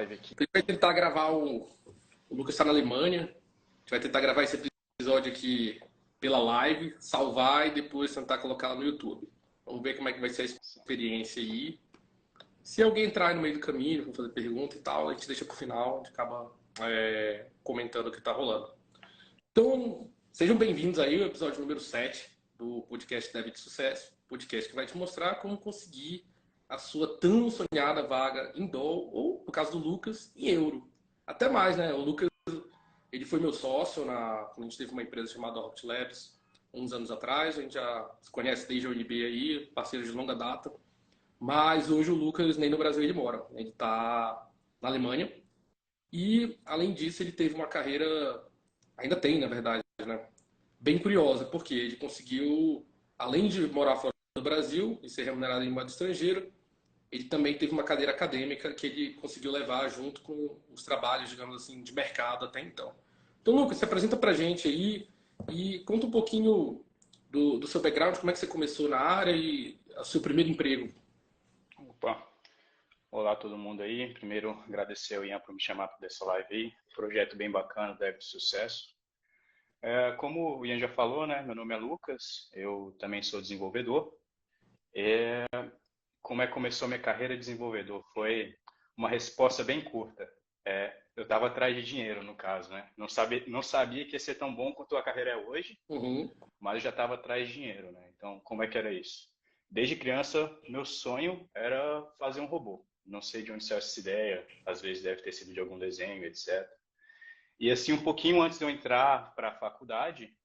live aqui. A gente vai tentar gravar o Lucas está na Alemanha. A gente vai tentar gravar esse episódio aqui pela live, salvar e depois tentar colocar no YouTube. Vamos ver como é que vai ser a experiência aí. Se alguém entrar no meio do caminho, for fazer pergunta e tal, a gente deixa pro final, a gente acaba comentando o que tá rolando. Então, sejam bem-vindos aí ao episódio número 7 do podcast Dev de Sucesso. Podcast que vai te mostrar como conseguir a sua tão sonhada vaga em dólar, ou, no caso do Lucas, em euro. Até mais, né? O Lucas, ele foi meu sócio quando a gente teve uma empresa chamada Hot Labs, uns anos atrás. A gente já se conhece desde a UNB aí, parceiro de longa data. Mas hoje o Lucas nem no Brasil ele mora. Ele está na Alemanha. E, além disso, ele teve uma carreira, ainda tem, na verdade, né? Bem curiosa, porque ele conseguiu, além de morar fora do Brasil e ser remunerado em moeda estrangeira, ele também teve uma cadeira acadêmica que ele conseguiu levar junto com os trabalhos, digamos assim, de mercado até então. Então, Lucas, se apresenta pra gente aí e conta um pouquinho do seu background, como é que você começou na área e o seu primeiro emprego. Opa, olá todo mundo aí. Primeiro, agradecer ao Ian por me chamar para essa live aí. Projeto bem bacana, Dev de Sucesso. Como o Ian já falou, né? Meu nome é Lucas, eu também sou desenvolvedor. Como é que começou minha carreira de desenvolvedor? Foi uma resposta bem curta. Eu estava atrás de dinheiro, no caso, né? Não sabia que ia ser tão bom quanto a carreira é hoje, mas eu já estava atrás de dinheiro, né? Então, como é que era isso? Desde criança, meu sonho era fazer um robô. Não sei de onde saiu essa ideia, às vezes deve ter sido de algum desenho, etc. E assim, um pouquinho antes de eu entrar para a faculdade,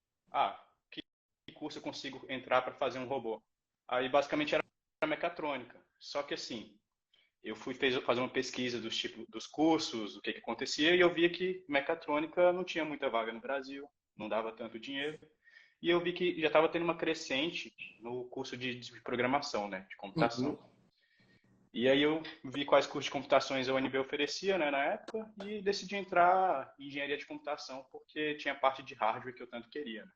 que curso eu consigo entrar para fazer um robô? Aí, basicamente, era mecatrônica. Só que assim, eu fui fazer uma pesquisa dos cursos, o que acontecia, e eu via que mecatrônica não tinha muita vaga no Brasil, não dava tanto dinheiro. E eu vi que já estava tendo uma crescente no curso de programação, né, de computação. E aí eu vi quais cursos de computações a UNB oferecia, né, na época, e decidi entrar em engenharia de computação, porque tinha parte de hardware que eu tanto queria, né?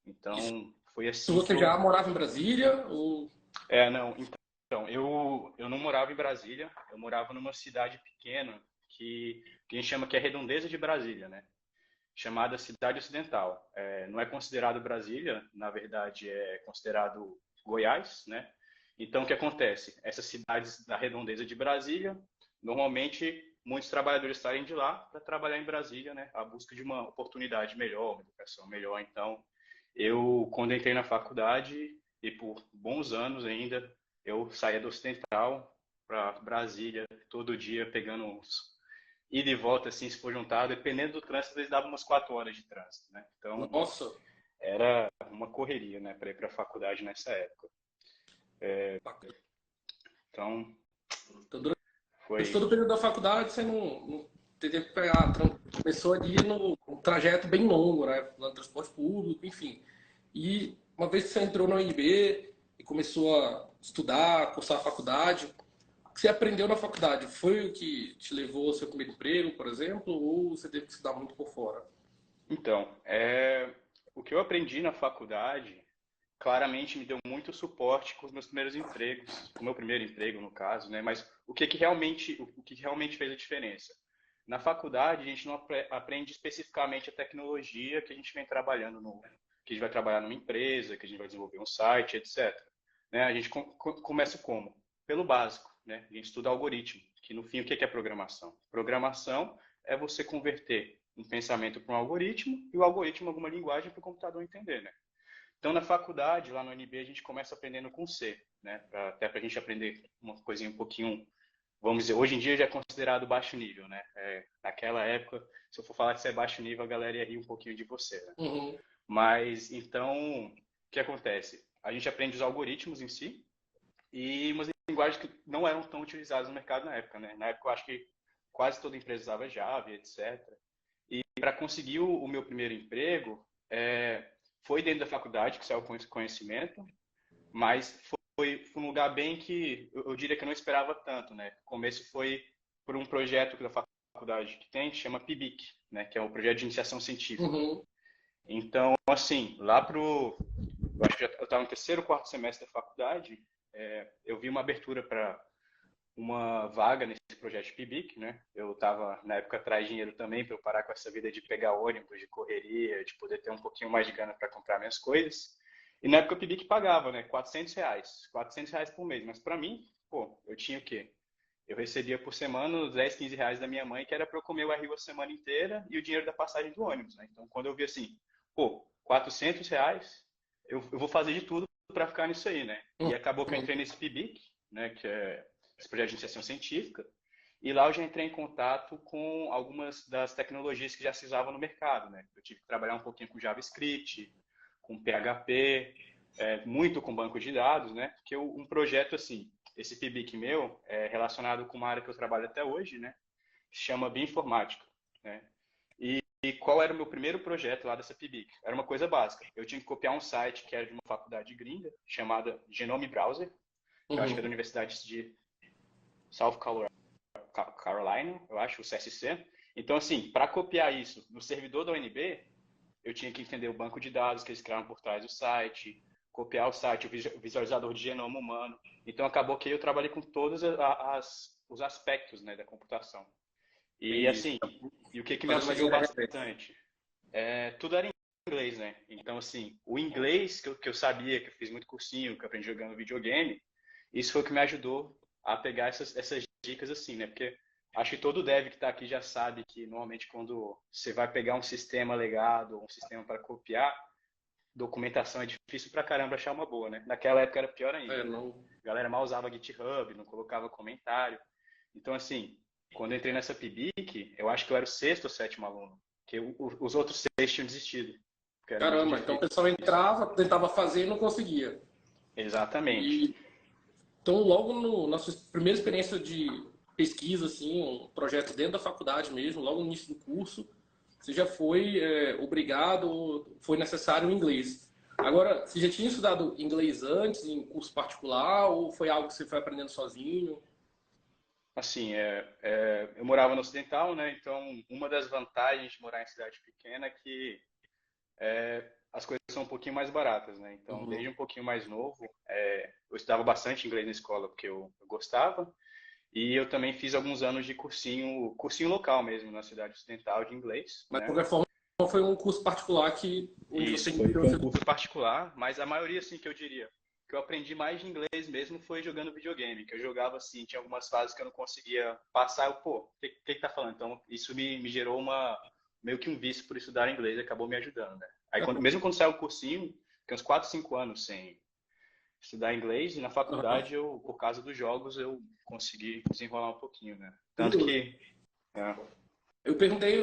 Então, foi assim que Você já morava em Brasília? Ou... Não, então, eu não morava em Brasília, eu morava numa cidade pequena que a gente chama que é Redondeza de Brasília, né? Chamada Cidade Ocidental. Não é considerado Brasília, na verdade é considerado Goiás, né? Então, o que acontece? Essas cidades da Redondeza de Brasília, normalmente muitos trabalhadores saem de lá para trabalhar em Brasília, né? À busca de uma oportunidade melhor, uma educação melhor. Então, quando entrei na faculdade, e por bons anos ainda, eu saía do Ocidental para Brasília, todo dia pegando uns ida e volta, assim, se for juntar, dependendo do trânsito, eles davam umas 4 horas de trânsito, né? Então, Nossa! era uma correria, né, para ir para a faculdade nessa época. Então, Mas foi... todo o período da faculdade você não teve que pegar, começou ali no trajeto bem longo, né? No transporte público, enfim. E uma vez que você entrou na UNB e começou a estudar, cursar a faculdade, o que você aprendeu na faculdade foi o que te levou ao seu primeiro emprego, por exemplo, ou você teve que estudar muito por fora? Então, o que eu aprendi na faculdade claramente me deu muito suporte com os meus primeiros empregos, com o meu primeiro emprego, no caso, né? Mas o que realmente fez a diferença? Na faculdade, a gente não aprende especificamente a tecnologia que a gente vem trabalhando que a gente vai trabalhar numa empresa, que a gente vai desenvolver um site, etc. Né? A gente começa como? Pelo básico, né? A gente estuda algoritmo, que no fim o que é programação? Programação é você converter um pensamento para um algoritmo e o algoritmo alguma linguagem para o computador entender, né? Então, na faculdade, lá no UNB, a gente começa aprendendo com C, né? Até para a gente aprender uma coisinha um pouquinho, vamos dizer, hoje em dia já é considerado baixo nível, né? Naquela época, se eu for falar que você é baixo nível, a galera ia rir um pouquinho de você, né? Mas, então, o que acontece? A gente aprende os algoritmos em si e umas linguagens que não eram tão utilizadas no mercado na época, né? Na época, eu acho que quase toda empresa usava Java, etc. E para conseguir o meu primeiro emprego, foi dentro da faculdade que saiu com esse conhecimento, mas foi um lugar bem que eu diria que eu não esperava tanto, né? O começo foi por um projeto da faculdade que tem, que chama PIBIC, né? Que é o projeto de iniciação científica. Então, assim, eu acho que eu estava no terceiro, quarto semestre da faculdade, eu vi uma abertura para uma vaga nesse projeto de PIBIC, né? Eu estava, na época, atrás de dinheiro também para eu parar com essa vida de pegar ônibus, de correria, de poder ter um pouquinho mais de grana para comprar minhas coisas. E na época o PIBIC pagava, né? R$ 400 por mês. Mas para mim, pô, eu tinha o quê? Eu recebia por semana os 10, R$ 15 da minha mãe, que era para eu comer o RU a semana inteira e o dinheiro da passagem do ônibus, né? Então, quando eu vi assim, pô, R$ 400, eu vou fazer de tudo para ficar nisso aí, né? E acabou que eu entrei nesse PIBIC, né? Que é esse projeto de iniciação científica. E lá eu já entrei em contato com algumas das tecnologias que já se usavam no mercado, né? Eu tive que trabalhar um pouquinho com JavaScript, com PHP, muito com banco de dados, né? Porque um projeto assim, esse PIBIC meu é relacionado com uma área que eu trabalho até hoje, né? Se chama Bioinformática, né? E qual era o meu primeiro projeto lá dessa PIBIC? Era uma coisa básica. Eu tinha que copiar um site que era de uma faculdade gringa, chamada Genome Browser, que eu acho que é da Universidade de South Carolina, eu acho, o CSC. Então, assim, para copiar isso no servidor da UNB, eu tinha que entender o banco de dados que eles criaram por trás do site, copiar o site, o visualizador de genoma humano. Então, acabou que eu trabalhei com todos os aspectos, né, da computação. E, Entendi. assim, e o que me Fazendo uma auxiliou engenharia reversa. bastante? Tudo era em inglês, né? Então, assim, o inglês que eu sabia, que eu fiz muito cursinho, que eu aprendi jogando videogame, isso foi o que me ajudou a pegar essas dicas assim, né? Porque acho que todo dev que está aqui já sabe que normalmente quando você vai pegar um sistema legado, um sistema para copiar, documentação é difícil pra caramba achar uma boa, né? Naquela época era pior ainda. Não. A galera mal usava GitHub, não colocava comentário. Então, assim, quando eu entrei nessa PIBIC, eu acho que eu era o sexto ou sétimo aluno, porque os outros seis tinham desistido, porque era muito Caramba, então o difícil. pessoal entrava, tentava fazer e não conseguia. Exatamente. E então, logo na sua primeira experiência de pesquisa, assim, um projeto dentro da faculdade mesmo, logo no início do curso, você já foi obrigado, foi necessário o inglês. Agora, você já tinha estudado inglês antes, em curso particular, ou foi algo que você foi aprendendo sozinho? Assim, eu morava no Ocidental, né? Então, uma das vantagens de morar em cidade pequena é que as coisas são um pouquinho mais baratas, né? Então, Uhum. desde um pouquinho mais novo, eu estudava bastante inglês na escola porque eu gostava. E eu também fiz alguns anos de cursinho local mesmo, na cidade ocidental de inglês, Mas, de né? qualquer forma, foi um curso particular onde você Isso, foi um curso particular, mas a maioria, assim, que eu diria, que eu aprendi mais de inglês mesmo foi jogando videogame, que eu jogava assim, tinha algumas fases que eu não conseguia passar, pô, o que tá falando? Então, isso me gerou meio que um vício por estudar inglês, e acabou me ajudando, né? Aí, mesmo quando saiu o cursinho, fiquei uns 4, 5 anos sem estudar inglês, e na Uhum. faculdade, por causa dos jogos, eu consegui desenrolar um pouquinho, né? Tanto Curioso. que, é, Eu perguntei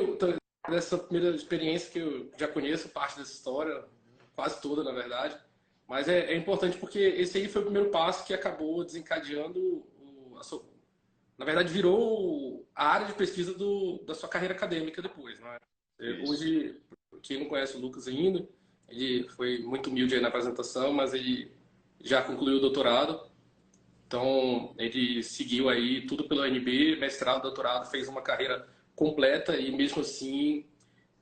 dessa primeira experiência que eu já conheço parte dessa história, quase toda, na verdade. Mas é importante porque esse aí foi o primeiro passo que acabou desencadeando, na verdade, virou a área de pesquisa da sua carreira acadêmica depois, né? isso. Hoje, quem não conhece o Lucas ainda, ele foi muito humilde aí na apresentação, mas ele já concluiu o doutorado. Então, ele seguiu aí tudo pela UNB, mestrado, doutorado, fez uma carreira completa e mesmo assim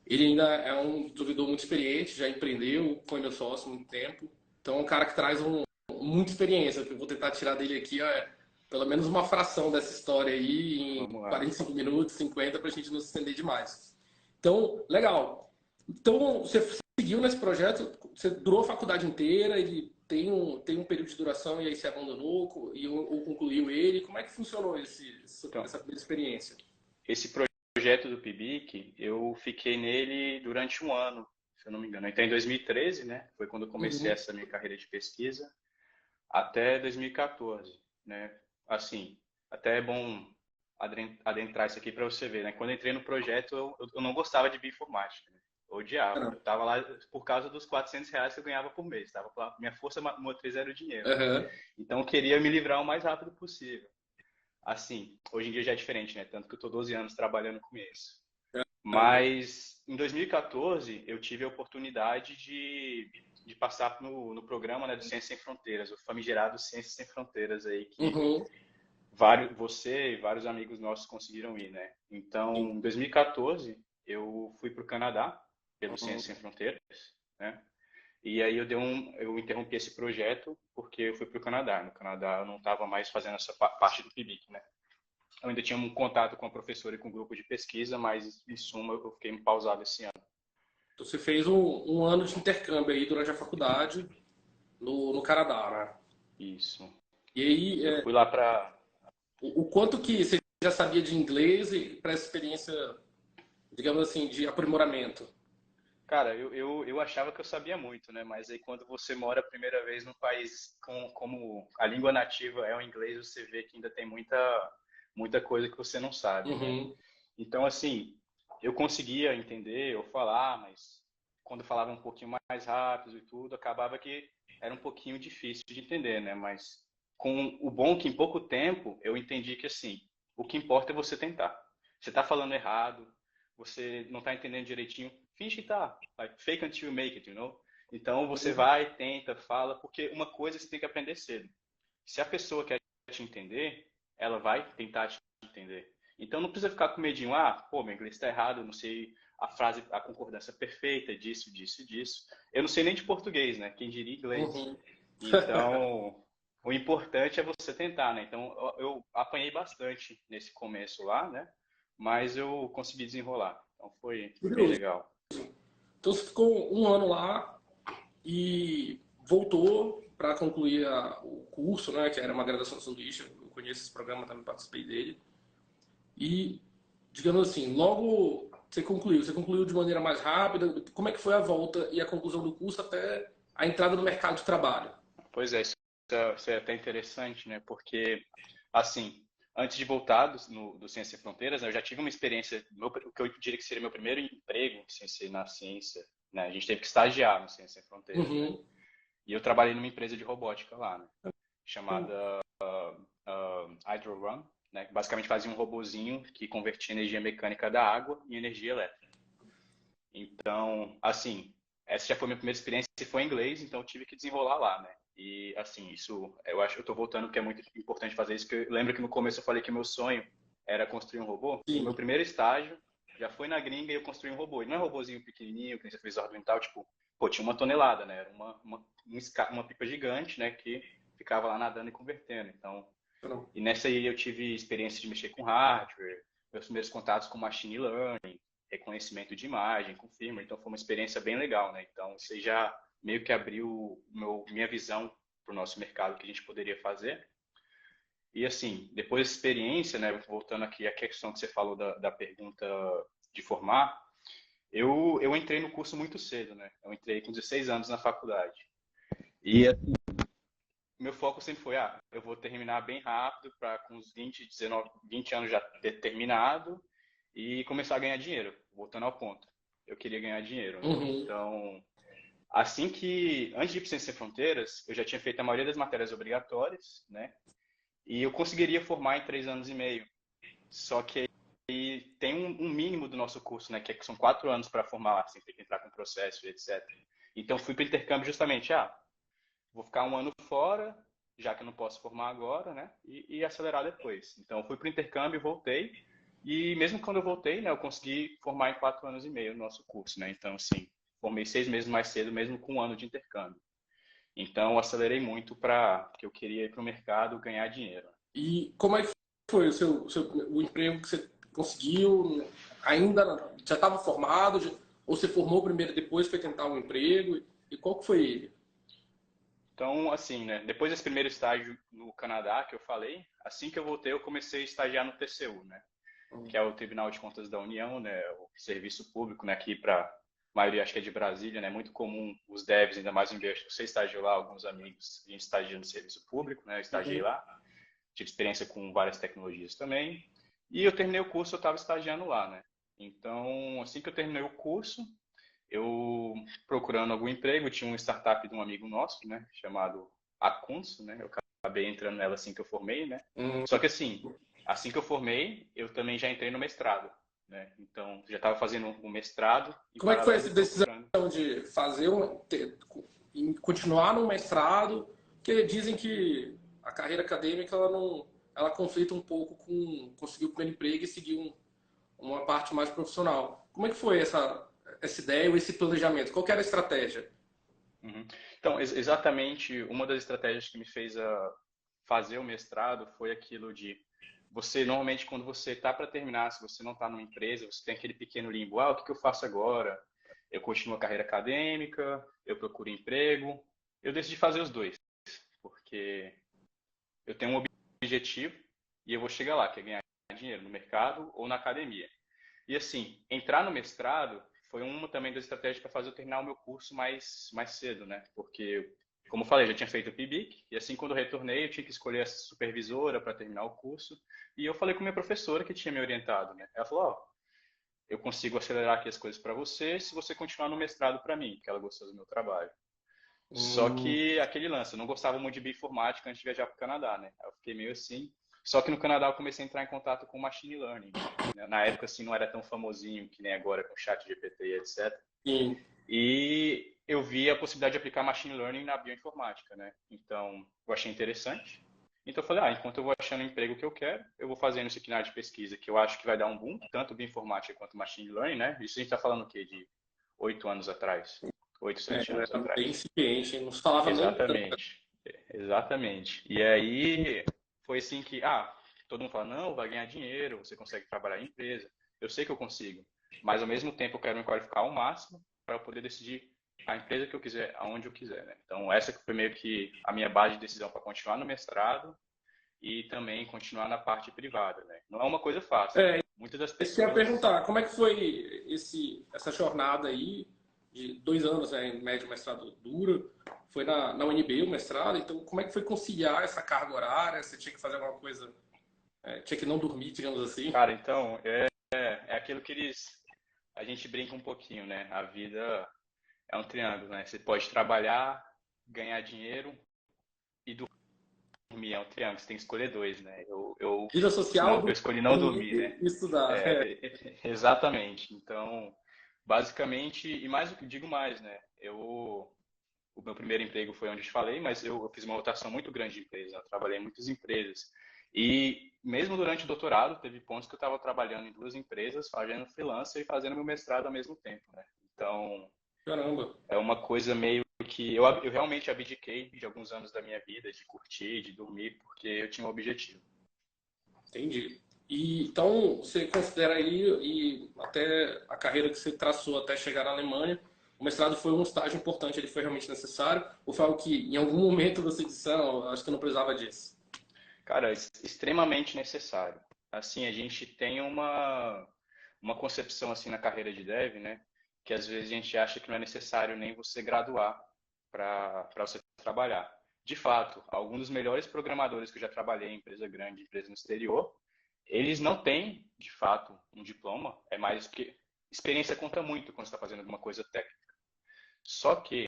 ele ainda é um desenvolvedor muito experiente, já empreendeu, foi meu sócio há muito tempo. Então, é um cara que traz muita experiência. Eu vou tentar tirar dele aqui pelo menos uma fração dessa história aí em Vamos lá. 45 minutos, 50, para a gente não se estender demais. Então, legal. Então, você seguiu nesse projeto, você durou a faculdade inteira, ele tem um período de duração e aí você abandonou ou concluiu ele. Como é que funcionou Então, essa primeira experiência? esse projeto do PIBIC, eu fiquei nele durante um ano, se eu não me engano. Então, em 2013, né? Foi quando eu comecei Uhum. essa minha carreira de pesquisa, até 2014, né? Assim, até é bom adentrar isso aqui para você ver, né? Quando eu entrei no projeto, eu não gostava de bioinformática, né? Eu odiava. Eu estava lá por causa dos R$ 400 que eu ganhava por mês. Minha força motriz era o dinheiro. Uhum. Então, eu queria me livrar o mais rápido possível. Assim, hoje em dia já é diferente, né? Tanto que eu estou 12 anos trabalhando com isso. Uhum. Mas em 2014 eu tive a oportunidade de passar no programa, né, do Ciências Sem Fronteiras, o famigerado Ciências Sem Fronteiras aí que Uhum. você e vários amigos nossos conseguiram ir, né? Então, em 2014 eu fui para o Canadá pelo Ciências Sem Fronteiras, né? E aí eu interrompi esse projeto porque eu fui para o Canadá. No Canadá eu não estava mais fazendo essa parte do PIBIC, né? Eu ainda tinha um contato com a professora e com o grupo de pesquisa, mas em suma eu fiquei pausado esse ano. Então, você fez um ano de intercâmbio aí durante a faculdade no Canadá, né? Isso. E aí, Eu fui lá para... o quanto que você já sabia de inglês e para essa experiência, digamos assim, de aprimoramento? Cara, eu achava que eu sabia muito, né? Mas aí quando você mora a primeira vez num país como a língua nativa é o inglês, você vê que ainda tem muita coisa que você não sabe, né? Uhum. Então, assim, eu conseguia entender ou falar, mas quando eu falava um pouquinho mais rápido e tudo, acabava que era um pouquinho difícil de entender, né? Mas com o bom que em pouco tempo eu entendi que, assim, o que importa é você tentar. Você está falando errado, você não está entendendo direitinho, finge que tá. Like, fake until you make it, you know? Então você vai, tenta, fala, porque uma coisa você tem que aprender cedo. Se a pessoa quer te entender, ela vai tentar te entender. Então não precisa ficar com medinho, pô, meu inglês está errado, não sei a frase, a concordância perfeita disso, disso, disso. Eu não sei nem de português, né? Quem diria inglês. Uhum. Então, o importante é você tentar, né? Então, eu apanhei bastante nesse começo lá, né? Mas eu consegui desenrolar. Então, foi bem Curioso. legal. Então você ficou um ano lá e voltou para concluir o curso, né, que era uma graduação de sanduíche. Eu conheço esse programa, também participei dele. E, digamos assim, logo você concluiu de maneira mais rápida. Como é que foi a volta e a conclusão do curso até a entrada no mercado de trabalho? Pois é, isso é até interessante, né? Porque, assim, antes de voltar do Ciência Sem Fronteiras, né, eu já tive uma experiência, o que eu diria que seria meu primeiro emprego sem ser na ciência, né? A gente teve que estagiar no Ciência Sem Fronteiras, né? Uhum. E eu trabalhei numa empresa de robótica lá, né? Chamada HydroRun, né? Que basicamente fazia um robozinho que convertia energia mecânica da água em energia elétrica. Então, assim, essa já foi a minha primeira experiência e foi em inglês, então eu tive que desenrolar lá, né? E, assim, isso, eu acho que eu tô voltando porque é muito importante fazer isso, porque eu lembro que no começo eu falei que o meu sonho era construir um robô. O meu Sim. primeiro estágio já foi na gringa e eu construí um robô. E não é um robôzinho pequenininho, que nem você fez orbital, tipo, pô, tinha 1 tonelada, né? Era uma pipa gigante, né, que ficava lá nadando e convertendo. Então, e nessa aí eu tive experiência de mexer com hardware, meus primeiros contatos com machine learning, reconhecimento de imagem, com firmware, então foi uma experiência bem legal, né? Então isso aí já meio que abriu minha visão para o nosso mercado que a gente poderia fazer. E assim, depois dessa experiência, né, voltando aqui à questão que você falou da pergunta de formar, eu entrei no curso muito cedo, né? Eu entrei com 16 anos na faculdade. E meu foco sempre foi, eu vou terminar bem rápido para com uns 20, 19, 20 anos já ter terminado e começar a ganhar dinheiro, voltando ao ponto. Eu queria ganhar dinheiro, né? Uhum. Então, assim que, antes de ir para Ciência Sem Fronteiras, eu já tinha feito a maioria das matérias obrigatórias, né? E eu conseguiria formar em 3 anos e meio. Só que aí tem um mínimo do nosso curso, né? Que são 4 anos para formar lá, sem ter que entrar com processo e etc. Então, fui para o intercâmbio justamente, vou ficar um ano fora, já que eu não posso formar agora, né? E acelerar depois. Então, eu fui para o intercâmbio, voltei. E mesmo quando eu voltei, né, eu consegui formar em 4 anos e meio o nosso curso, né? Então, assim, formei 6 meses mais cedo, mesmo com um ano de intercâmbio. Então, eu acelerei muito porque eu queria ir para o mercado ganhar dinheiro. E como é que foi o emprego que você conseguiu? Ainda já estava formado? Ou você formou primeiro e depois foi tentar um emprego? E qual que foi ele? Então, assim, né, depois desse primeiro estágio no Canadá que eu falei, assim que eu voltei, eu comecei a estagiar no TCU, né? Que é o Tribunal de Contas da União, né, o serviço público, né, aqui para a maioria acho que é de Brasília, né, muito comum os devs, ainda mais em Bélgica, você estagiou lá, alguns amigos, a gente estagia no serviço público, né, eu estagiei Uhum. lá, tive experiência com várias tecnologias também, e eu terminei o curso, eu estava estagiando lá, né, então, assim que eu terminei o curso, eu procurando algum emprego, tinha uma startup de um amigo nosso, né, chamado Acunso, né, eu acabei entrando nela assim que eu formei, né, Hum. só que assim que eu formei, eu também já entrei no mestrado, né, então já estava fazendo um mestrado, em Como é que foi paralelo essa decisão procurando. de fazer continuar no mestrado? Porque dizem que a carreira acadêmica ela conflita um pouco com conseguir o primeiro emprego e seguir uma parte mais profissional. Como é que foi essa ideia ou esse planejamento? Qual que era a estratégia? Uhum. Então, exatamente uma das estratégias que me fez fazer o mestrado foi aquilo de você, normalmente, quando você está para terminar, se você não está numa empresa, você tem aquele pequeno limbo, o que que eu faço agora? Eu continuo a carreira acadêmica, eu procuro emprego. Eu decidi fazer os dois, porque eu tenho um objetivo e eu vou chegar lá, que é ganhar dinheiro no mercado ou na academia. E assim, entrar no mestrado foi uma também das estratégias para fazer eu terminar o meu curso mais cedo, né? Porque, como eu falei, já tinha feito o PIBIC, e assim quando eu retornei, eu tinha que escolher a supervisora para terminar o curso. E eu falei com minha professora que tinha me orientado, né? Ela falou: Ó, eu consigo acelerar aqui as coisas para você se você continuar no mestrado para mim, que ela gostou do meu trabalho. Só Hum, que aquele lance, eu não gostava muito de bioinformática antes de viajar para o Canadá, né? Aí eu fiquei meio assim. Só que no Canadá eu comecei a entrar em contato com machine learning, né? Na época assim não era tão famosinho que nem agora com chat GPT e etc. sim. E eu vi a possibilidade de aplicar machine learning na bioinformática, né? Então eu achei interessante. Então eu falei, enquanto eu vou achando o emprego que eu quero, eu vou fazendo isso aqui na área de pesquisa, que eu acho que vai dar um boom, tanto bioinformática quanto machine learning, né? Isso a gente está falando o quê? De 8 anos atrás, oito, É, sete anos bem atrás. incipiente, não se falava nem tanto. Exatamente. Exatamente. E aí foi assim que, todo mundo fala, não, vai ganhar dinheiro, você consegue trabalhar em empresa. Eu sei que eu consigo, mas ao mesmo tempo eu quero me qualificar ao máximo para eu poder decidir a empresa que eu quiser, aonde eu quiser, né? Então essa que foi meio que a minha base de decisão para continuar no mestrado e também continuar na parte privada, né? Não é uma coisa fácil. É, Muitas das isso que eu ia pessoas, perguntar, como é que foi essa jornada aí de 2 anos, né, em médio mestrado dura? Foi na UNB o mestrado, então como é que foi conciliar essa carga horária? Você tinha que fazer alguma coisa, tinha que não dormir, digamos assim? cara, então é aquilo que a gente brinca um pouquinho, né? A vida é um triângulo, né? Você pode trabalhar, ganhar dinheiro e dormir. É um triângulo, você tem que escolher dois, né? Vida social, Eu escolhi não dormir dormir, né? e estudar. Exatamente. Então, basicamente, e mais o que digo mais, né? O meu primeiro emprego foi onde eu te falei, mas eu fiz uma rotação muito grande de empresas, eu trabalhei em muitas empresas. E mesmo durante o doutorado, teve pontos que eu estava trabalhando em duas empresas, fazendo freelancer e fazendo meu mestrado ao mesmo tempo, né? Então, Caramba, é uma coisa meio que eu realmente abdiquei de alguns anos da minha vida, de curtir, de dormir, porque eu tinha um objetivo. entendi. E, então, você considera aí, e até a carreira que você traçou até chegar na Alemanha, o mestrado foi um estágio importante, ele foi realmente necessário? Ou foi algo que em algum momento você disse, não, acho que eu não precisava disso? Cara, extremamente necessário. Assim, a gente tem uma concepção assim na carreira de dev, né? Que às vezes a gente acha que não é necessário nem você graduar para você trabalhar. De fato, alguns dos melhores programadores que eu já trabalhei em empresa grande, empresa no exterior, eles não têm, de fato, um diploma. É mais porque experiência conta muito quando você está fazendo alguma coisa técnica. Só que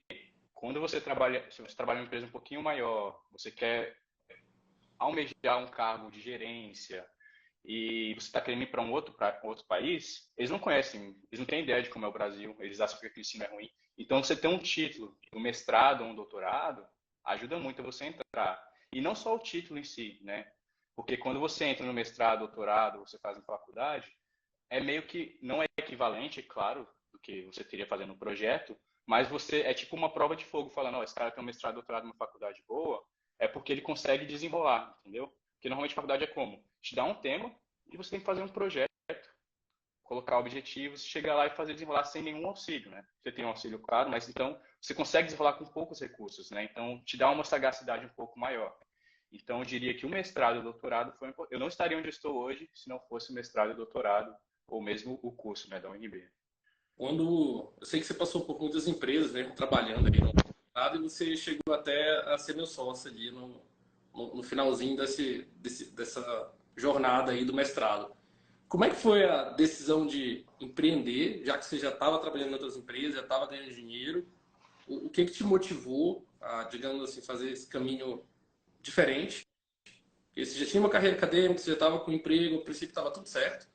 quando você trabalha, se você trabalha em uma empresa um pouquinho maior, você quer almejar um cargo de gerência e você está querendo ir para outro país, eles não conhecem, eles não têm ideia de como é o Brasil, eles acham que o ensino é ruim. Então, você ter um título, um mestrado ou um doutorado, ajuda muito a você entrar. E não só o título em si, né? Porque quando você entra no mestrado, doutorado, você faz na faculdade, é meio que, não é equivalente, é claro, do que você teria fazendo um projeto, mas você é tipo uma prova de fogo, falando, ó, esse cara tem um mestrado, doutorado numa faculdade boa, é porque ele consegue desenrolar, entendeu? Porque normalmente a faculdade é como? Te dá um tema e você tem que fazer um projeto, colocar objetivos, chegar lá e fazer desenrolar sem nenhum auxílio, né? Você tem um auxílio, claro, mas então você consegue desenrolar com poucos recursos, né? Então te dá uma sagacidade um pouco maior. Então eu diria que o mestrado e o doutorado foi eu não estaria onde eu estou hoje se não fosse o mestrado e o doutorado ou mesmo o curso, né, da UNB. Quando, eu sei que você passou por muitas empresas, né, trabalhando aí no mestrado, e você chegou até a ser meu sócio ali no finalzinho dessa jornada aí do mestrado. Como é que foi a decisão de empreender, já que você já estava trabalhando em outras empresas, já estava ganhando dinheiro? O que te motivou a, digamos assim, fazer esse caminho diferente? Porque você já tinha uma carreira acadêmica, você já estava com emprego, a princípio estava tudo certo.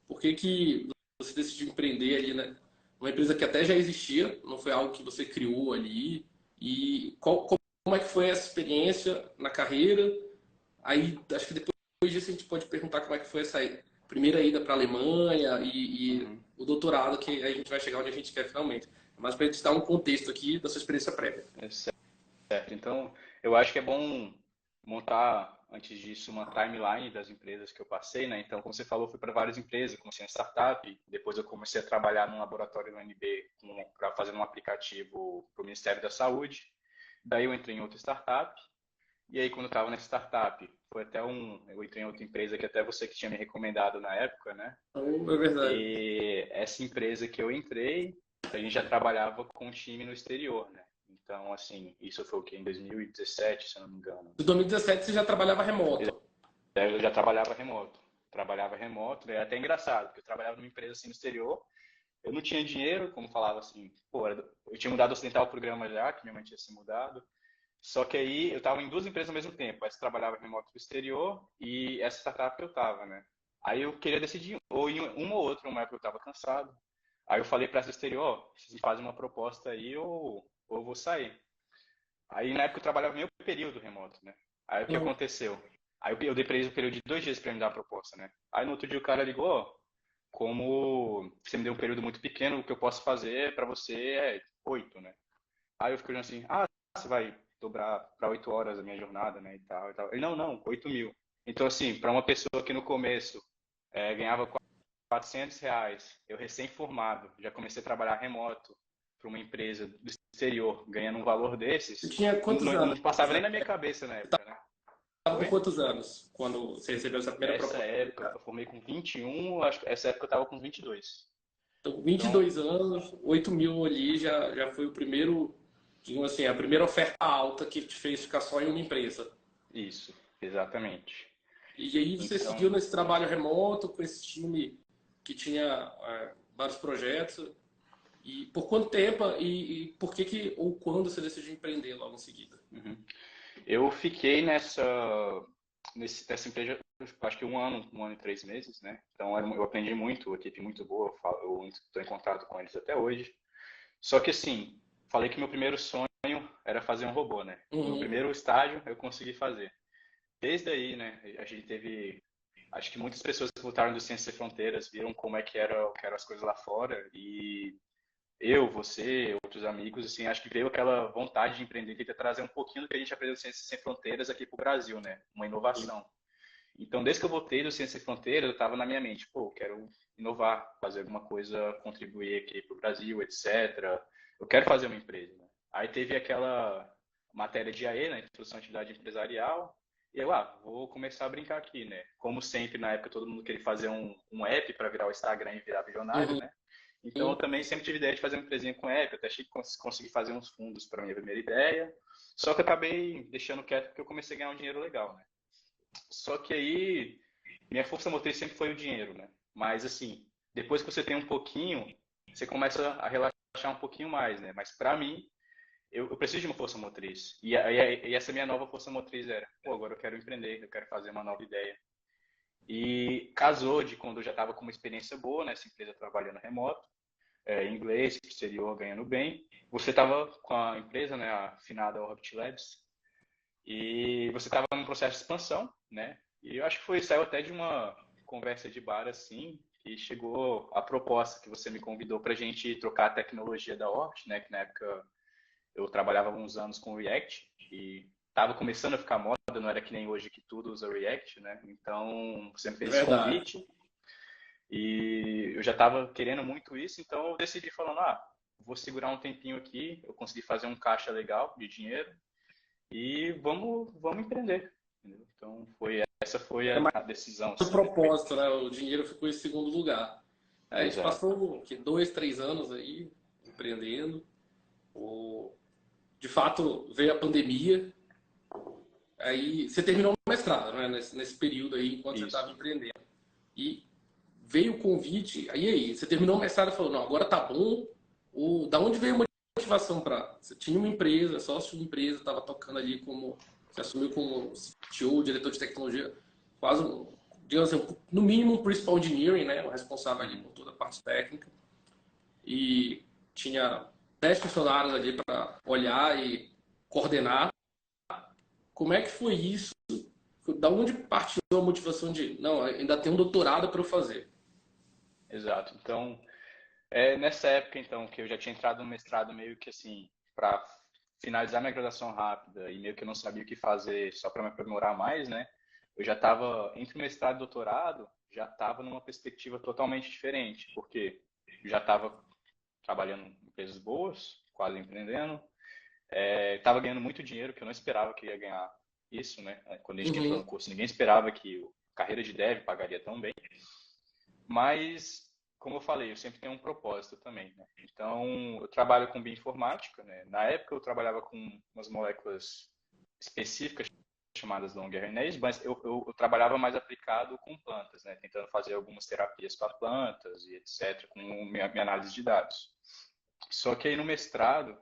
Por que que você decidiu empreender ali, né? Uma empresa que até já existia, não foi algo que você criou ali. E como é que foi essa experiência na carreira? Aí, acho que depois disso a gente pode perguntar como é que foi essa primeira ida para a Alemanha e Uhum. o doutorado, que aí a gente vai chegar onde a gente quer finalmente. Mas para a gente dar um contexto aqui da sua experiência prévia. Certo. Então, eu acho que é bom montar, antes disso, uma timeline das empresas que eu passei, né? Então, como você falou, fui para várias empresas, comecei em startup, depois eu comecei a trabalhar num laboratório no UNB para fazer um aplicativo para o Ministério da Saúde. Daí eu entrei em outra startup, e aí quando eu estava nessa startup, eu entrei em outra empresa que até você que tinha me recomendado na época, né? Então, é verdade. E essa empresa que eu entrei, a gente já trabalhava com um time no exterior, né? Então, assim, isso foi o quê? Em 2017, se eu não me engano. Em 2017 você já trabalhava remoto. Eu já trabalhava remoto. Trabalhava remoto, é até engraçado, porque eu trabalhava numa empresa assim no exterior, eu não tinha dinheiro, como falava assim, pô, eu tinha mudado ocidental o programa já, que minha mãe tinha se mudado, só que aí eu estava em duas empresas ao mesmo tempo, essa trabalhava remoto no exterior e essa startup que eu estava, né? Aí eu queria decidir, ou em uma ou outra, uma época eu estava cansado, aí eu falei para essa exterior, ó, vocês fazem uma proposta aí ou eu vou sair. Aí na época eu trabalhava meio período remoto, né? Aí o que Uhum. aconteceu? Aí eu dei pra eles um período de 2 dias para me dar a proposta, né? Aí no outro dia o cara ligou, ó, como você me deu um período muito pequeno, o que eu posso fazer para você é 8, né? Aí eu fiquei olhando assim, você vai dobrar para 8 horas a minha jornada, né, e tal, e tal. Ele, não, 8.000. Então, assim, para uma pessoa que no começo ganhava R$ 400, eu recém-formado, já comecei a trabalhar remoto para uma empresa do exterior, ganhando um valor Você desses, tinha quantos não anos? passava nem na minha cabeça na época, né? Estava com Oi? quantos anos quando você recebeu essa primeira Nessa proposta? época, eu formei com 21, acho que essa época eu estava com 22. Então, Então, 22 anos, 8.000 ali já foi o primeiro, digamos assim, a primeira oferta alta que te fez ficar só em uma empresa. isso, exatamente. E aí você seguiu Então, nesse trabalho remoto com esse time que tinha vários projetos. E por quanto tempo e por que ou quando você decidiu empreender logo em seguida? uhum. Eu fiquei nessa empresa, acho que um ano e 3 meses, né? Então eu aprendi muito, a equipe muito boa, eu estou em contato com eles até hoje. Só que assim, falei que meu primeiro sonho era fazer um robô, né? No Uhum. primeiro estágio eu consegui fazer. Desde aí, né, a gente teve, acho que muitas pessoas que voltaram do Ciência Sem Fronteiras viram como é que eram as coisas lá fora e eu, você, outros amigos, assim, acho que veio aquela vontade de empreender, tentar trazer um pouquinho do que a gente aprendeu no Ciência Sem Fronteiras aqui para o Brasil, né? Uma inovação. Então, desde que eu voltei do Ciência Sem Fronteiras, eu estava na minha mente, pô, quero inovar, fazer alguma coisa, contribuir aqui para o Brasil, etc. Eu quero fazer uma empresa, né? Aí teve aquela matéria de AE, né, Introdução à Atividade Empresarial, e eu, vou começar a brincar aqui, né? Como sempre, na época, todo mundo queria fazer um app para virar o Instagram e virar bilionário, Uhum. né? Então, eu também sempre tive ideia de fazer uma empresinha com app, até achei que consegui fazer uns fundos para minha primeira ideia, só que eu acabei deixando quieto porque eu comecei a ganhar um dinheiro legal, né? Só que aí, minha força motriz sempre foi o dinheiro, né? Mas assim, depois que você tem um pouquinho, você começa a relaxar um pouquinho mais, né? Mas para mim, eu preciso de uma força motriz. E essa minha nova força motriz era, pô, agora eu quero empreender, eu quero fazer uma nova ideia. E casou de quando eu já estava com uma experiência boa nessa empresa trabalhando remoto, inglês, exterior, ganhando bem. Você estava com a empresa, né, a finada Orbit Labs, e você estava num processo de expansão, né? E eu acho que saiu até de uma conversa de bar assim, e chegou a proposta que você me convidou para a gente trocar a tecnologia da Orbit, né? Que na época eu trabalhava há alguns anos com React e estava começando a ficar moda, não era que nem hoje que tudo usa React, né? Então você me É fez esse verdade. convite e eu já estava querendo muito isso, então eu decidi falando, vou segurar um tempinho aqui, eu consegui fazer um caixa legal de dinheiro e vamos empreender. Entendeu? Então essa foi Era mais a decisão, o assim, né? propósito, né? O dinheiro ficou em segundo lugar. Aí a gente Exato. passou que 2, 3 anos aí empreendendo. De fato, veio a pandemia. Aí você terminou o mestrado, né? Nesse período aí, enquanto você Isso. estava empreendendo. E veio o convite. Aí, você terminou o mestrado e falou: não, agora tá bom. Da onde veio a motivação para. Você tinha uma empresa, sócio de uma empresa, estava tocando ali como. Você assumiu como CTO, diretor de tecnologia, quase, digamos assim, no mínimo um principal engineering, né? O responsável ali Uhum. por toda a parte técnica. E tinha 10 funcionários ali para olhar e coordenar. Como é que foi isso? Da onde partiu a motivação de, não, ainda tem um doutorado para eu fazer? Exato. Então, Nessa época, então, que eu já tinha entrado no mestrado meio que assim, para finalizar minha graduação rápida e meio que eu não sabia o que fazer só para me aprimorar mais, né? Eu já estava entre mestrado e doutorado, já estava numa perspectiva totalmente diferente, porque eu já estava trabalhando em empresas boas, quase empreendendo, estava ganhando muito dinheiro, que eu não esperava que ia ganhar isso, né? Quando a gente entrou no Uhum, curso, ninguém esperava que a carreira de dev pagaria tão bem. Mas, como eu falei, eu sempre tenho um propósito também, né? Então, eu trabalho com bioinformática, né? Na época eu trabalhava com umas moléculas específicas chamadas long RNAs, mas eu trabalhava mais aplicado com plantas, né? Tentando fazer algumas terapias para plantas e etc, com minha análise de dados. Só que aí no mestrado,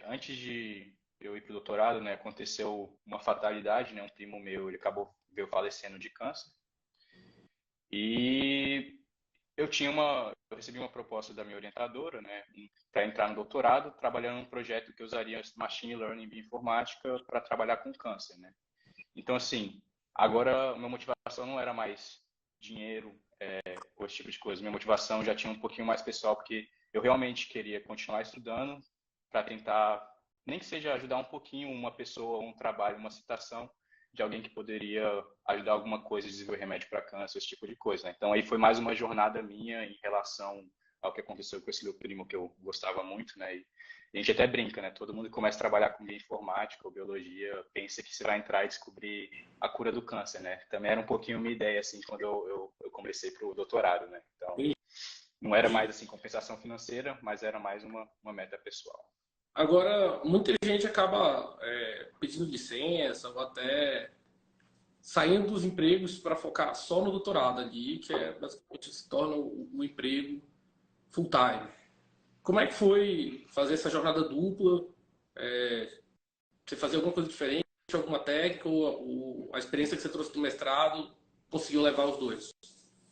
antes de eu ir para o doutorado, né, aconteceu uma fatalidade, né? Um primo meu, ele veio falecendo de câncer. E eu recebi uma proposta da minha orientadora, né, para entrar no doutorado, trabalhando num projeto que usaria machine learning e bioinformática para trabalhar com câncer, né? Então, assim, agora minha motivação não era mais dinheiro, ou esse tipo de coisa. Minha motivação já tinha um pouquinho mais pessoal, porque eu realmente queria continuar estudando para tentar, nem que seja ajudar um pouquinho uma pessoa, um trabalho, uma citação de alguém que poderia ajudar alguma coisa, desenvolver remédio para câncer, esse tipo de coisa, né? Então aí foi mais uma jornada minha em relação ao que aconteceu com esse meu primo que eu gostava muito, né? E a gente até brinca, né? Todo mundo que começa a trabalhar com bioinformática ou biologia pensa que você vai entrar e descobrir a cura do câncer, né? Também era um pouquinho minha ideia, assim, quando eu comecei para o doutorado, né? Então, não era mais, assim, compensação financeira, mas era mais uma meta pessoal. agora, muita gente acaba pedindo licença ou até saindo dos empregos para focar só no doutorado ali, que é basicamente se torna o emprego full time. Como é que foi fazer essa jornada dupla? É, Você fazia alguma coisa diferente, alguma técnica, ou a experiência que você trouxe do mestrado conseguiu levar os dois?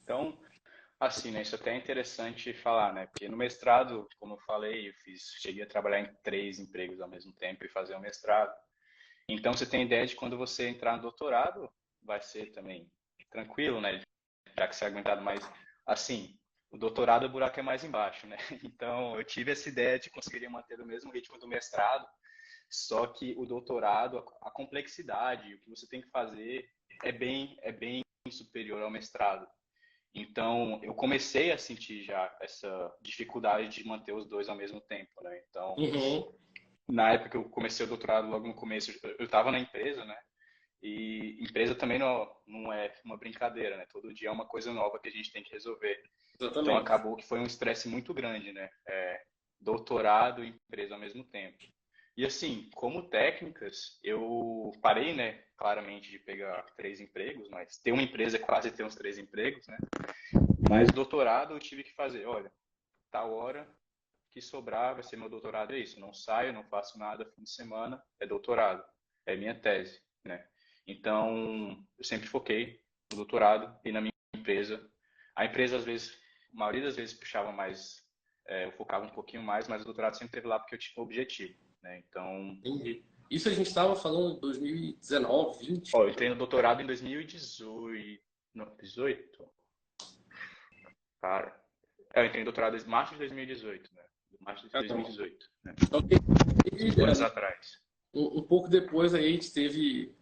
Então, assim, né? Isso até é interessante falar, né? Porque no mestrado, como eu falei, cheguei a trabalhar em 3 empregos ao mesmo tempo e fazer o mestrado. Então, você tem ideia de quando você entrar no doutorado, vai ser também tranquilo, né? Já que você é aguentado mais. Assim, o doutorado, o buraco é mais embaixo, né? Então, eu tive essa ideia de conseguir manter o mesmo ritmo do mestrado, só que o doutorado, a complexidade, o que você tem que fazer é bem superior ao mestrado. Então, eu comecei a sentir já essa dificuldade de manter os dois ao mesmo tempo, né? Então, Uhum, na época que eu comecei o doutorado, logo no começo, eu estava na empresa, né? E empresa também não é uma brincadeira, né? Todo dia é uma coisa nova que a gente tem que resolver. Então exatamente. acabou que foi um estresse muito grande, né? Doutorado e empresa ao mesmo tempo. E assim, como técnicas, eu parei, né? Claramente de pegar 3 empregos, mas ter uma empresa é quase ter uns 3 empregos, né? Mas doutorado eu tive que fazer, olha, tal hora que sobrar vai ser meu doutorado, é isso. Não saio, não faço nada, fim de semana é doutorado, é minha tese, né? Então, eu sempre foquei no doutorado e na minha empresa. A empresa, às vezes, a maioria das vezes puxava mais, eu focava um pouquinho mais, mas o doutorado sempre teve lá porque eu tinha um objetivo, né? Então, Entendi. Isso a gente estava falando em 2019, 20. ó, eu entrei no doutorado em 2018, não, 18? Cara, eu entrei no doutorado em março de 2018, né? Março de Ah, não. 2018, né? Então, teve, 5 anos atrás. um pouco depois aí a gente teve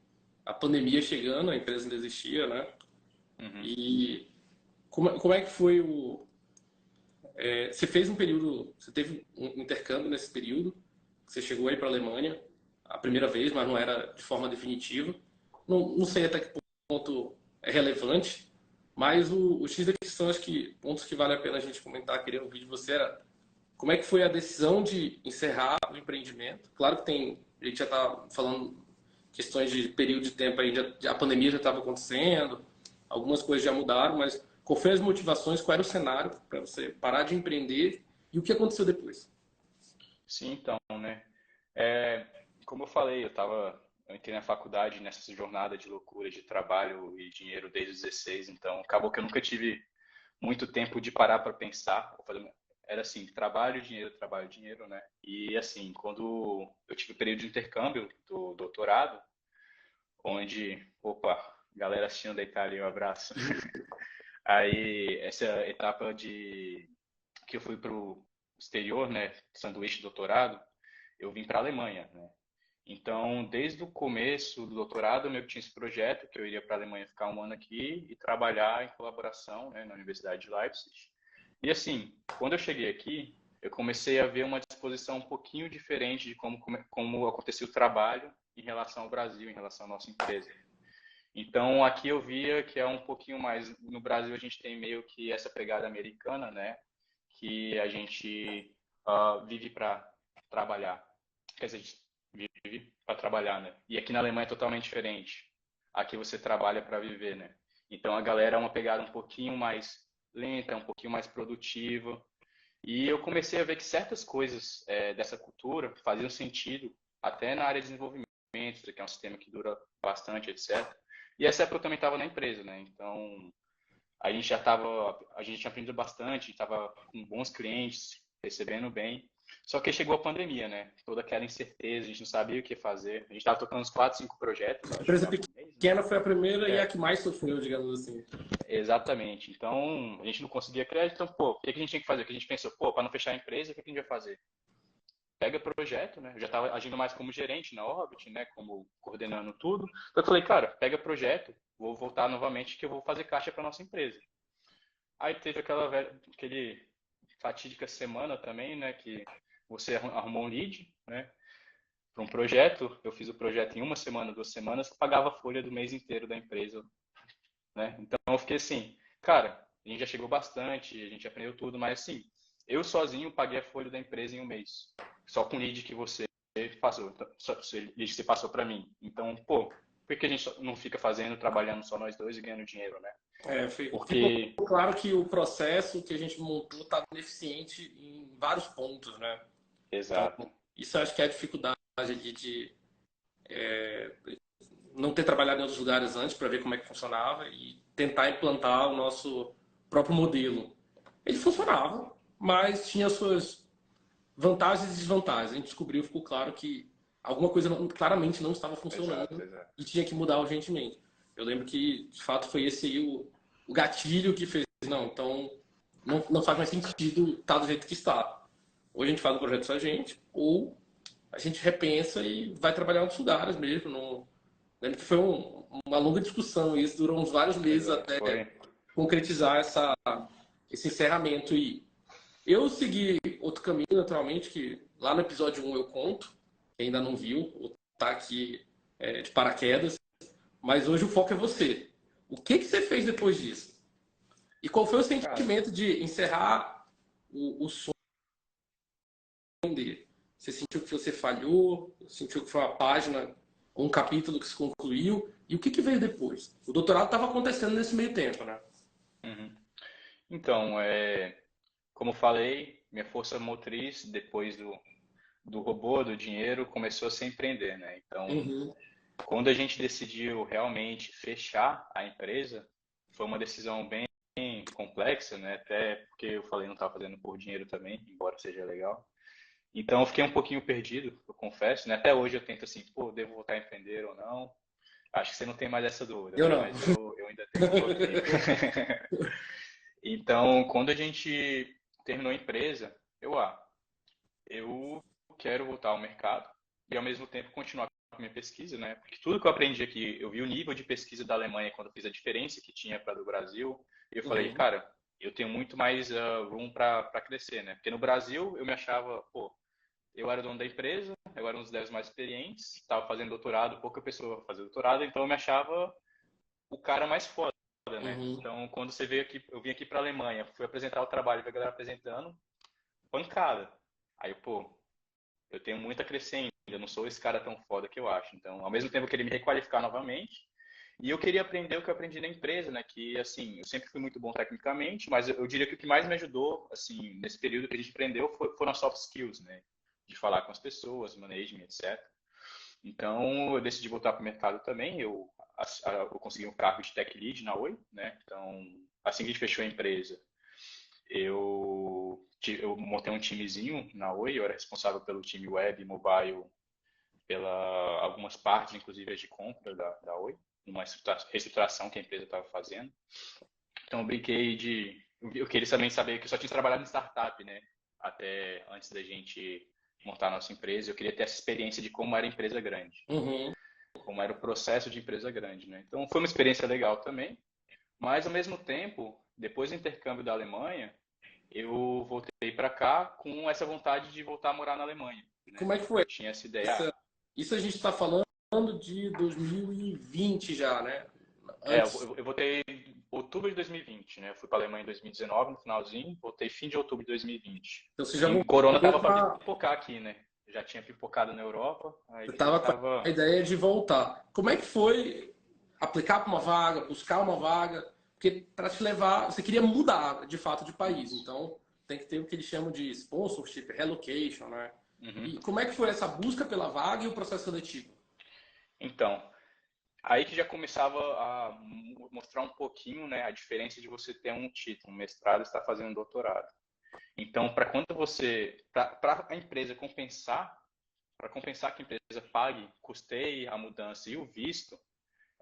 a pandemia chegando, a empresa ainda existia, né? Uhum. E como é que foi você fez um período, você teve um intercâmbio nesse período, você chegou aí para a Alemanha a primeira vez, mas não era de forma definitiva. Não sei até que ponto é relevante, mas o X da questão, acho que pontos que vale a pena a gente comentar, queria ouvir de você era como é que foi a decisão de encerrar o empreendimento. Claro que a gente já está falando questões de período de tempo aí, a pandemia já estava acontecendo, algumas coisas já mudaram, mas qual foi as motivações, qual era o cenário para você parar de empreender e o que aconteceu depois? Sim, então, né? É, como eu falei, eu entrei na faculdade nessa jornada de loucura de trabalho e dinheiro desde os 16, então acabou que eu nunca tive muito tempo de parar para pensar. Era assim, trabalho, dinheiro, né? E assim, quando eu tive o período de intercâmbio do doutorado, onde, opa, galera assistindo da Itália, um abraço. Aí, essa etapa que eu fui para o exterior, né, sanduíche de doutorado, eu vim para a Alemanha, né? Então, desde o começo do doutorado, eu meio que tinha esse projeto, que eu iria para a Alemanha ficar um ano aqui e trabalhar em colaboração, né, na Universidade de Leipzig. E assim, quando eu cheguei aqui, eu comecei a ver uma disposição um pouquinho diferente de como acontecia o trabalho em relação ao Brasil, em relação à nossa empresa. Então, aqui eu via que é um pouquinho mais. No Brasil, a gente tem meio que essa pegada americana, né? Que a gente vive para trabalhar. Quer dizer, a gente vive para trabalhar, né? E aqui na Alemanha é totalmente diferente. Aqui você trabalha para viver, né? Então, a galera é uma pegada um pouquinho mais lenta, um pouquinho mais produtiva. E eu comecei a ver que certas coisas dessa cultura faziam sentido até na área de desenvolvimento, que é um sistema que dura bastante, etc. E essa época eu também estava na empresa, né? Então a gente tinha aprendido bastante, estava com bons clientes, recebendo bem. Só que chegou a pandemia, né? Toda aquela incerteza, a gente não sabia o que fazer. A gente estava tocando uns 4, 5 projetos, A acho, empresa já por mês, né? pequena foi a primeira e a É, que mais sofreu, digamos assim. exatamente. Então, a gente não conseguia crédito, então, pô, o que a gente tinha que fazer? O que a gente pensou, pô, para não fechar a empresa, o que a gente vai fazer? Pega projeto, né? Eu já estava agindo mais como gerente na Orbit, né? Como coordenando tudo. Então eu falei, cara, pega projeto, vou voltar novamente que eu vou fazer caixa para nossa empresa. Aí teve aquele fatídica semana também, né? Que você arrumou um lead, né? Para um projeto. Eu fiz o projeto em uma semana, 2 semanas, que pagava a folha do mês inteiro da empresa, né? Então eu fiquei assim, cara, a gente já chegou bastante, a gente aprendeu tudo, mas assim, eu sozinho paguei a folha da empresa em um mês, só com o lead que você passou, só o lead que você passou para mim. Então, pô, por que a gente não fica fazendo, trabalhando só nós dois e ganhando dinheiro, né? Ficou Porque, claro que o processo que a gente montou está deficiente em vários pontos, né? Então, exato, isso eu acho que é a dificuldade de não ter trabalhado em outros lugares antes para ver como é que funcionava e tentar implantar o nosso próprio modelo. Ele funcionava, mas tinha suas vantagens e desvantagens. A gente descobriu, ficou claro que alguma coisa claramente não estava exato, funcionando exato. e tinha que mudar urgentemente. Eu lembro que, de fato, foi esse aí o gatilho que fez, não, então não faz mais sentido estar do jeito que está. Ou a gente faz um projeto só a gente, ou a gente repensa e vai trabalhar em outros lugares mesmo. Não... Lembro que foi uma longa discussão, e isso durou uns vários meses Exato, até foi. concretizar esse encerramento. E eu segui outro caminho, naturalmente, que lá no episódio 1 eu conto, quem ainda não viu, ou tá aqui de paraquedas, mas hoje o foco é você. O que você fez depois disso? E qual foi o Cara, sentimento de encerrar o sonho dele? Você sentiu que você falhou? Sentiu que foi uma página, um capítulo que se concluiu? E o que veio depois? O doutorado estava acontecendo nesse meio tempo, né? uhum. Então, como eu falei, minha força motriz, depois do robô, do dinheiro, começou a se empreender, né? Então, Uhum. quando a gente decidiu realmente fechar a empresa, foi uma decisão bem complexa, né? Até porque eu falei não estava fazendo por dinheiro também, embora seja legal. Então eu fiquei um pouquinho perdido, eu confesso, né? Até hoje eu tento assim, pô, devo voltar a empreender ou não? Acho que você não tem mais essa dúvida, Eu né? não. Mas eu ainda tenho um pouquinho. Então, quando a gente terminou a empresa, eu quero voltar ao mercado e ao mesmo tempo continuar com a minha pesquisa, né? Porque tudo que eu aprendi aqui, eu vi o nível de pesquisa da Alemanha quando eu fiz a diferença que tinha para do Brasil, e eu falei, Uhum. cara, eu tenho muito mais room para crescer, né? Porque no Brasil eu me achava, pô, eu era dono da empresa, eu era um dos 10 mais experientes, estava fazendo doutorado, pouca pessoa fazia doutorado, então eu me achava o cara mais foda, né? Uhum. Então, quando você veio aqui, eu vim aqui para a Alemanha, fui apresentar o trabalho, vi a galera apresentando, pancada. Aí, pô, eu tenho muito a crescer ainda, eu não sou esse cara tão foda que eu acho. Então, ao mesmo tempo eu queria me requalificar novamente, e eu queria aprender o que eu aprendi na empresa, né? Que, assim, eu sempre fui muito bom tecnicamente, mas eu diria que o que mais me ajudou, assim, nesse período que a gente aprendeu foram as soft skills, né? De falar com as pessoas, management, etc. Então, eu decidi voltar para o mercado também. Eu consegui um cargo de tech lead na Oi, né? Então, assim que a gente fechou a empresa, eu montei um timezinho na Oi. Eu era responsável pelo time web e mobile, pela algumas partes, inclusive as de compra da Oi, numa reestruturação que a empresa estava fazendo. Então, eu brinquei de. eu queria também saber que eu só tinha trabalhado em startup, né? Até antes da gente montar a nossa empresa, eu queria ter essa experiência de como era a empresa grande, Uhum. como era o processo de empresa grande, né? Então foi uma experiência legal também, mas ao mesmo tempo, depois do intercâmbio da Alemanha, eu voltei para cá com essa vontade de voltar a morar na Alemanha, né? Como é que foi? Eu tinha essa ideia, Isso a gente está falando de 2020 já, né? Antes. eu voltei em outubro de 2020, né? Eu fui para a Alemanha em 2019, no finalzinho, voltei fim de outubro de 2020. Então você já E Corona voltou tava para para. pipocar aqui, né? Já tinha pipocado na Europa, Você aí estava com a tava. ideia de voltar. Como é que foi aplicar para uma vaga, buscar uma vaga? Porque para te levar, você queria mudar de fato de país, Isso. então tem que ter o que eles chamam de sponsorship, relocation, né? Uhum. E como é que foi essa busca pela vaga e o processo seletivo? Então, aí que já começava a mostrar um pouquinho, né, a diferença de você ter um título, um mestrado e estar fazendo um doutorado. Então, para quando você, para a empresa compensar, para compensar que a empresa pague, custeie a mudança e o visto,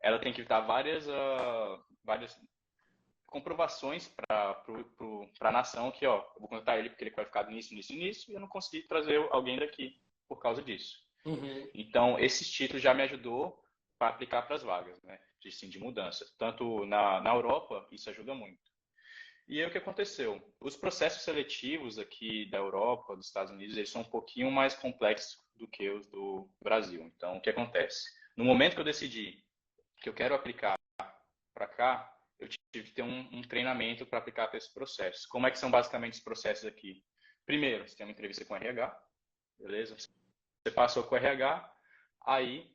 ela tem que dar várias comprovações para a nação que, ó, eu vou contratar ele porque ele é qualificado nisso, nisso e nisso, e eu não consegui trazer alguém daqui por causa disso. Uhum. Então, esses títulos já me ajudou para aplicar para as vagas, né? Sim, de mudança. Tanto na Europa, isso ajuda muito. E aí o que aconteceu? Os processos seletivos aqui da Europa, dos Estados Unidos, eles são um pouquinho mais complexos do que os do Brasil. Então, o que acontece? No momento que eu decidi que eu quero aplicar para cá, eu tive que ter um treinamento para aplicar para esses processos. Como é que são basicamente os processos aqui? Primeiro, você tem uma entrevista com o RH, beleza? Você passou com o RH, aí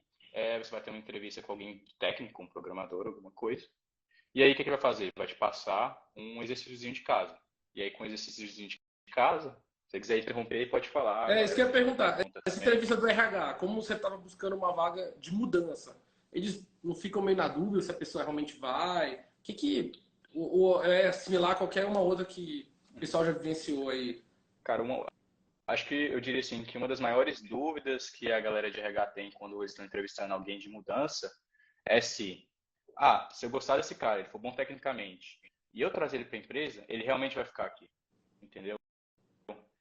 você vai ter uma entrevista com alguém técnico, um programador, alguma coisa. E aí o que ele vai fazer? Vai te passar um exercíciozinho de casa. E aí com o exercíciozinho de casa, se você quiser interromper, pode falar. É isso Agora que eu ia você tem uma perguntar. pergunta Essa também. entrevista do RH, como você estava buscando uma vaga de mudança, eles não ficam meio na dúvida se a pessoa realmente vai? O que que ou é similar a qualquer uma outra que o pessoal já vivenciou aí? Cara, acho que eu diria assim que uma das maiores dúvidas que a galera de RH tem quando eles estão entrevistando alguém de mudança é se eu gostar desse cara, ele for bom tecnicamente, e eu trazer ele para a empresa, ele realmente vai ficar aqui, entendeu?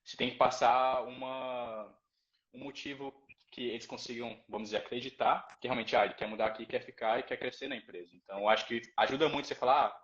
Você tem que passar um motivo que eles consigam, vamos dizer, acreditar que realmente ele quer mudar aqui, quer ficar e quer crescer na empresa. Então, eu acho que ajuda muito você falar,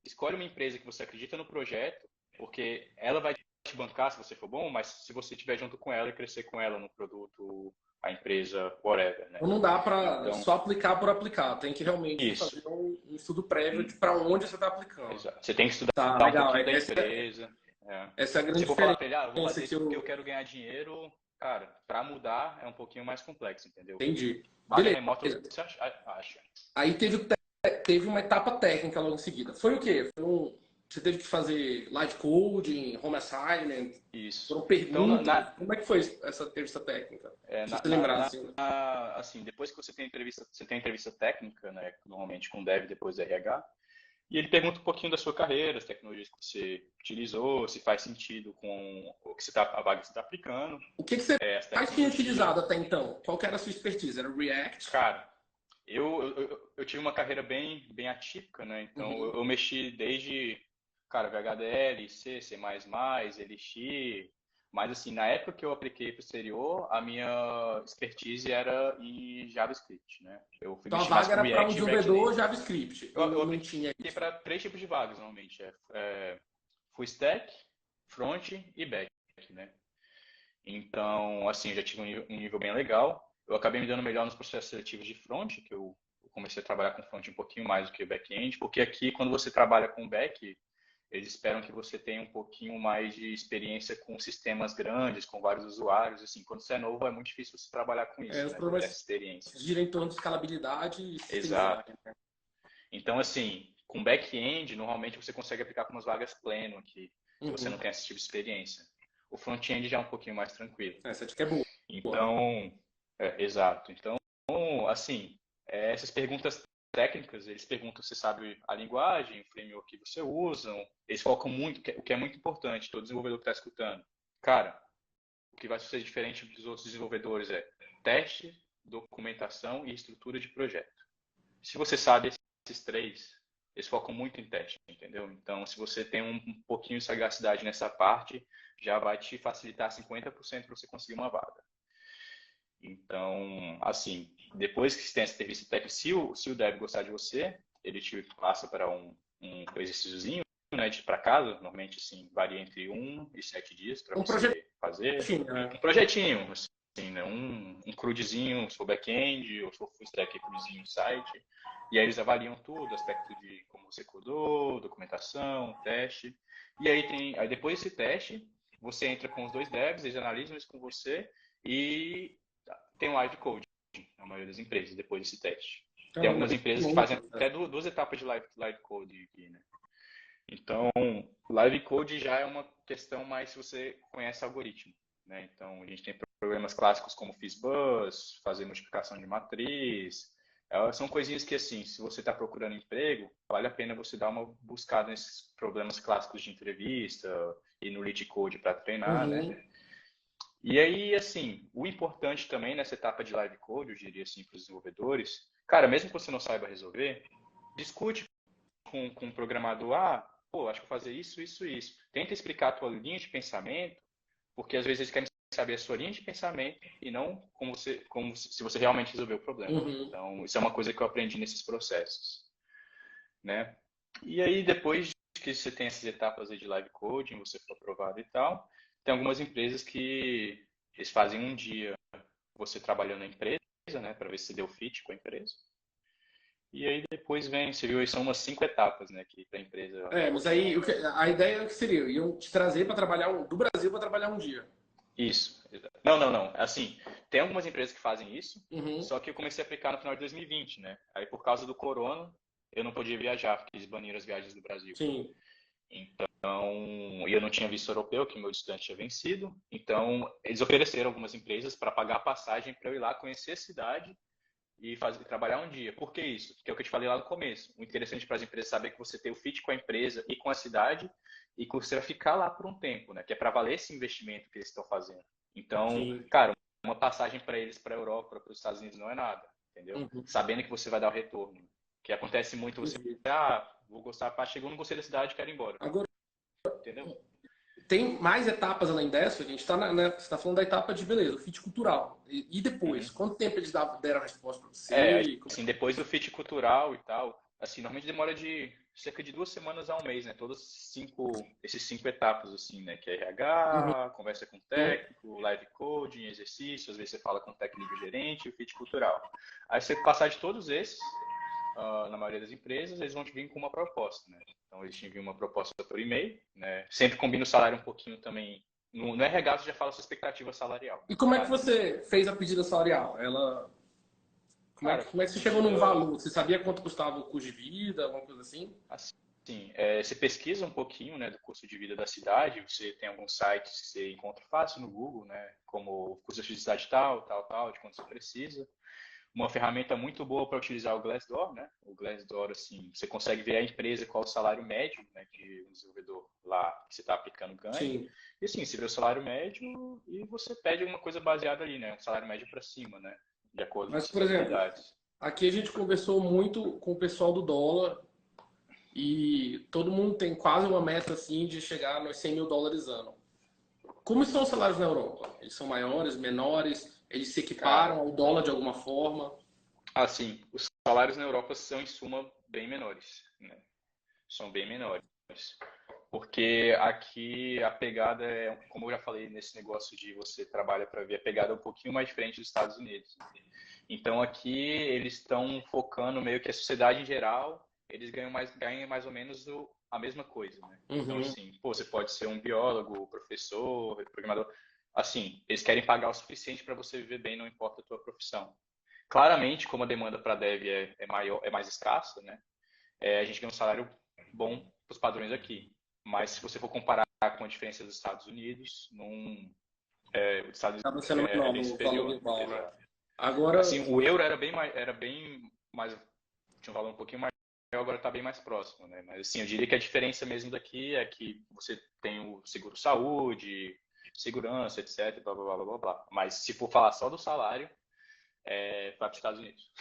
escolhe uma empresa que você acredita no projeto, porque ela vai te bancar se você for bom, mas se você estiver junto com ela e crescer com ela no produto, a empresa, whatever, né? Então não dá para Então, só aplicar por aplicar, tem que realmente isso. fazer um estudo prévio de para onde você está aplicando. Exato. Você tem que estudar Tá, um legal. pouquinho da empresa. É. Essa é a grande Se for falar diferença para ele, eu vou fazer que isso porque eu eu quero ganhar dinheiro, cara, para mudar é um pouquinho mais complexo, entendeu? entendi. Vaga Beleza. remota você acha. Aí teve uma etapa técnica logo em seguida. Foi o quê? Você teve que fazer live coding, home assignment, Isso. foram Então, perguntas. Como é que foi essa entrevista técnica? é, Se você lembrar, assim. assim, depois que você tem entrevista técnica, né, normalmente com o dev depois do RH, e ele pergunta um pouquinho da sua carreira, as tecnologias que você utilizou, se faz sentido com o que a vaga que você está aplicando, O que que você as mais tinha tecnologias. utilizado até então? Qual que era a sua expertise? Era React? Cara, eu tive uma carreira bem atípica, né? Então Uhum. eu mexi desde, cara, VHDL, C, Elixir, mas assim, na época que eu apliquei para o exterior, a minha expertise era em JavaScript, né? Eu fui Então a mexer mais vaga com era para um React e React desenvolvedor Native. JavaScript. Eu Ou não apliquei tinha isso? para três tipos de vagas, normalmente. Full stack, front e back, né? Então, assim, eu já tive um nível bem legal. Eu acabei me dando melhor nos processos seletivos de front, que eu comecei a trabalhar com front um pouquinho mais do que back-end, porque aqui, quando você trabalha com back, eles esperam que você tenha um pouquinho mais de experiência com sistemas grandes, com vários usuários. Assim, quando você é novo, é muito difícil você trabalhar com isso, Os né? Ter essa problemas experiência. giram em torno de escalabilidade e Exato. sistemizar. Então, assim, com back-end, normalmente você consegue aplicar com umas vagas pleno aqui, que você não Uhum. tem esse tipo de experiência. O front-end já é um pouquinho mais tranquilo. Essa dica é boa. Então, exato. Então, assim, essas perguntas técnicas, eles perguntam se sabe a linguagem, o framework que você usa, eles focam muito, o que é muito importante, todo desenvolvedor que está escutando. Cara, o que vai ser diferente dos outros desenvolvedores é teste, documentação e estrutura de projeto. Se você sabe esses três, eles focam muito em teste, entendeu? Então, se você tem um pouquinho de sagacidade nessa parte, já vai te facilitar 50% para você conseguir uma vaga. Então, assim, depois que você tem essa entrevista técnica, se o Dev gostar de você, ele te passa para um exercíciozinho, né, de ir para casa, normalmente, assim, varia entre 1 e 7 dias para Um você fazer. projetinho, né? Um projetinho, assim, né, um crudezinho, se for back-end, ou se for full stack, crudezinho no site. E aí eles avaliam tudo, aspecto de como você codou, documentação, teste. E aí depois desse teste, você entra com os dois devs, eles analisam isso com você e tem um live code na maioria das empresas, depois desse teste. Tem Caramba, algumas empresas que fazem até 2 etapas de live code aqui, né? Então, live code já é uma questão mais se você conhece algoritmo, né? Então, a gente tem problemas clássicos como FizzBuzz, fazer multiplicação de matriz. São coisinhas que, assim, se você está procurando emprego, vale a pena você dar uma buscada nesses problemas clássicos de entrevista e no lead code para treinar, né? Uhum. E aí, assim, o importante também nessa etapa de live code, eu diria assim, para os desenvolvedores, cara, mesmo que você não saiba resolver, discute com o programador, pô, acho que vou fazer isso, isso e isso. Tenta explicar a tua linha de pensamento, porque às vezes eles querem saber a sua linha de pensamento e não como se você realmente resolveu o problema. Uhum. Então, isso é uma coisa que eu aprendi nesses processos, né? E aí, depois que você tem essas etapas aí de live coding, você for aprovado e tal, tem algumas empresas que eles fazem um dia você trabalhando na empresa, né, para ver se deu fit com a empresa. E aí depois vem, você viu aí, são umas 5 etapas, né, que a empresa Mas aí a ideia que seria, iam te trazer para trabalhar do Brasil para trabalhar um dia. Isso. Não, não, não. Assim, tem algumas empresas que fazem isso, Uhum. só que eu comecei a aplicar no final de 2020, né? Aí por causa do corona, eu não podia viajar, porque eles baniram as viagens do Brasil. Sim. Então, e eu não tinha visto europeu, que meu estudante tinha vencido. Então, eles ofereceram algumas empresas para pagar a passagem para eu ir lá conhecer a cidade e trabalhar um dia. Por que isso? Porque é o que eu te falei lá no começo. O interessante para as empresas é saber que você tem o fit com a empresa e com a cidade e que você vai ficar lá por um tempo, né? Que é para valer esse investimento que eles estão fazendo. Então, Sim. cara, uma passagem para eles para a Europa, para os Estados Unidos não é nada, entendeu? Uhum. Sabendo que você vai dar o retorno. Que acontece muito você, Entendi. vou gostar, chegou, não gostei da cidade, quero ir embora, Agora, entendeu? tem mais etapas além dessa? A gente está você está falando da etapa de beleza, o fit cultural. E depois? Uhum. Quanto tempo eles deram a resposta para você? Assim, depois do fit cultural e tal, assim, normalmente demora de cerca de 2 semanas a um mês, né? Esses 5 etapas, assim, né? Que é Uhum. RH, conversa com o técnico, live coding, exercício, às vezes você fala com o técnico gerente e o fit cultural. Aí você passar de todos esses, na maioria das empresas, eles vão te vir com uma proposta, né? Então, eles te enviam uma proposta por e-mail, né? Sempre combina o salário um pouquinho também. No RH você já fala a sua expectativa salarial, E como é que tá? você fez a pedida salarial? Cara, Como é que você chegou num pedida valor? Você sabia quanto custava o custo de vida, alguma coisa assim? assim, você pesquisa um pouquinho, né, do custo de vida da cidade, você tem alguns sites que você encontra fácil no Google, né, como custo de cidade tal, tal, tal, de quanto você precisa. Uma ferramenta muito boa para utilizar o Glassdoor, né? O Glassdoor, assim, você consegue ver a empresa qual o salário médio, né, que o desenvolvedor lá que você está aplicando ganha. Sim. E assim, você vê o salário médio e você pede alguma coisa baseada ali, né? Um salário médio para cima, né? De acordo com Mas, suas por exemplo, habilidades. aqui a gente conversou muito com o pessoal do dólar e todo mundo tem quase uma meta assim de chegar nos 100 mil dólares ano. Como estão os salários na Europa? Eles são maiores, menores? Eles se Cara, equiparam ao dólar de alguma forma? assim, os salários na Europa são, em suma, bem menores, né? São bem menores. Porque aqui a pegada é, como eu já falei nesse negócio de você trabalha para ver, a pegada é um pouquinho mais diferente dos Estados Unidos. Então aqui eles estão focando meio que a sociedade em geral, eles ganham mais ou menos a mesma coisa, né? Então Uhum. assim, pô, você pode ser um biólogo, professor, programador, assim, eles querem pagar o suficiente para você viver bem, não importa a tua profissão. Claramente, como a demanda para dev é maior, é mais escassa, né? A gente ganha um salário bom para os padrões aqui. Mas se você for comparar com a diferença dos Estados Unidos, os Estados Acaba Unidos sendo é menor bem no valor superior. global, né? Exato. Agora, Assim, o euro era bem mais, tinha um valor um pouquinho mais, agora está bem mais próximo, né? Mas assim, eu diria que a diferença mesmo daqui é que você tem o seguro saúde, segurança, etc, blá, blá, blá, blá, blá. Mas se for falar só do salário, vai para os Estados Unidos.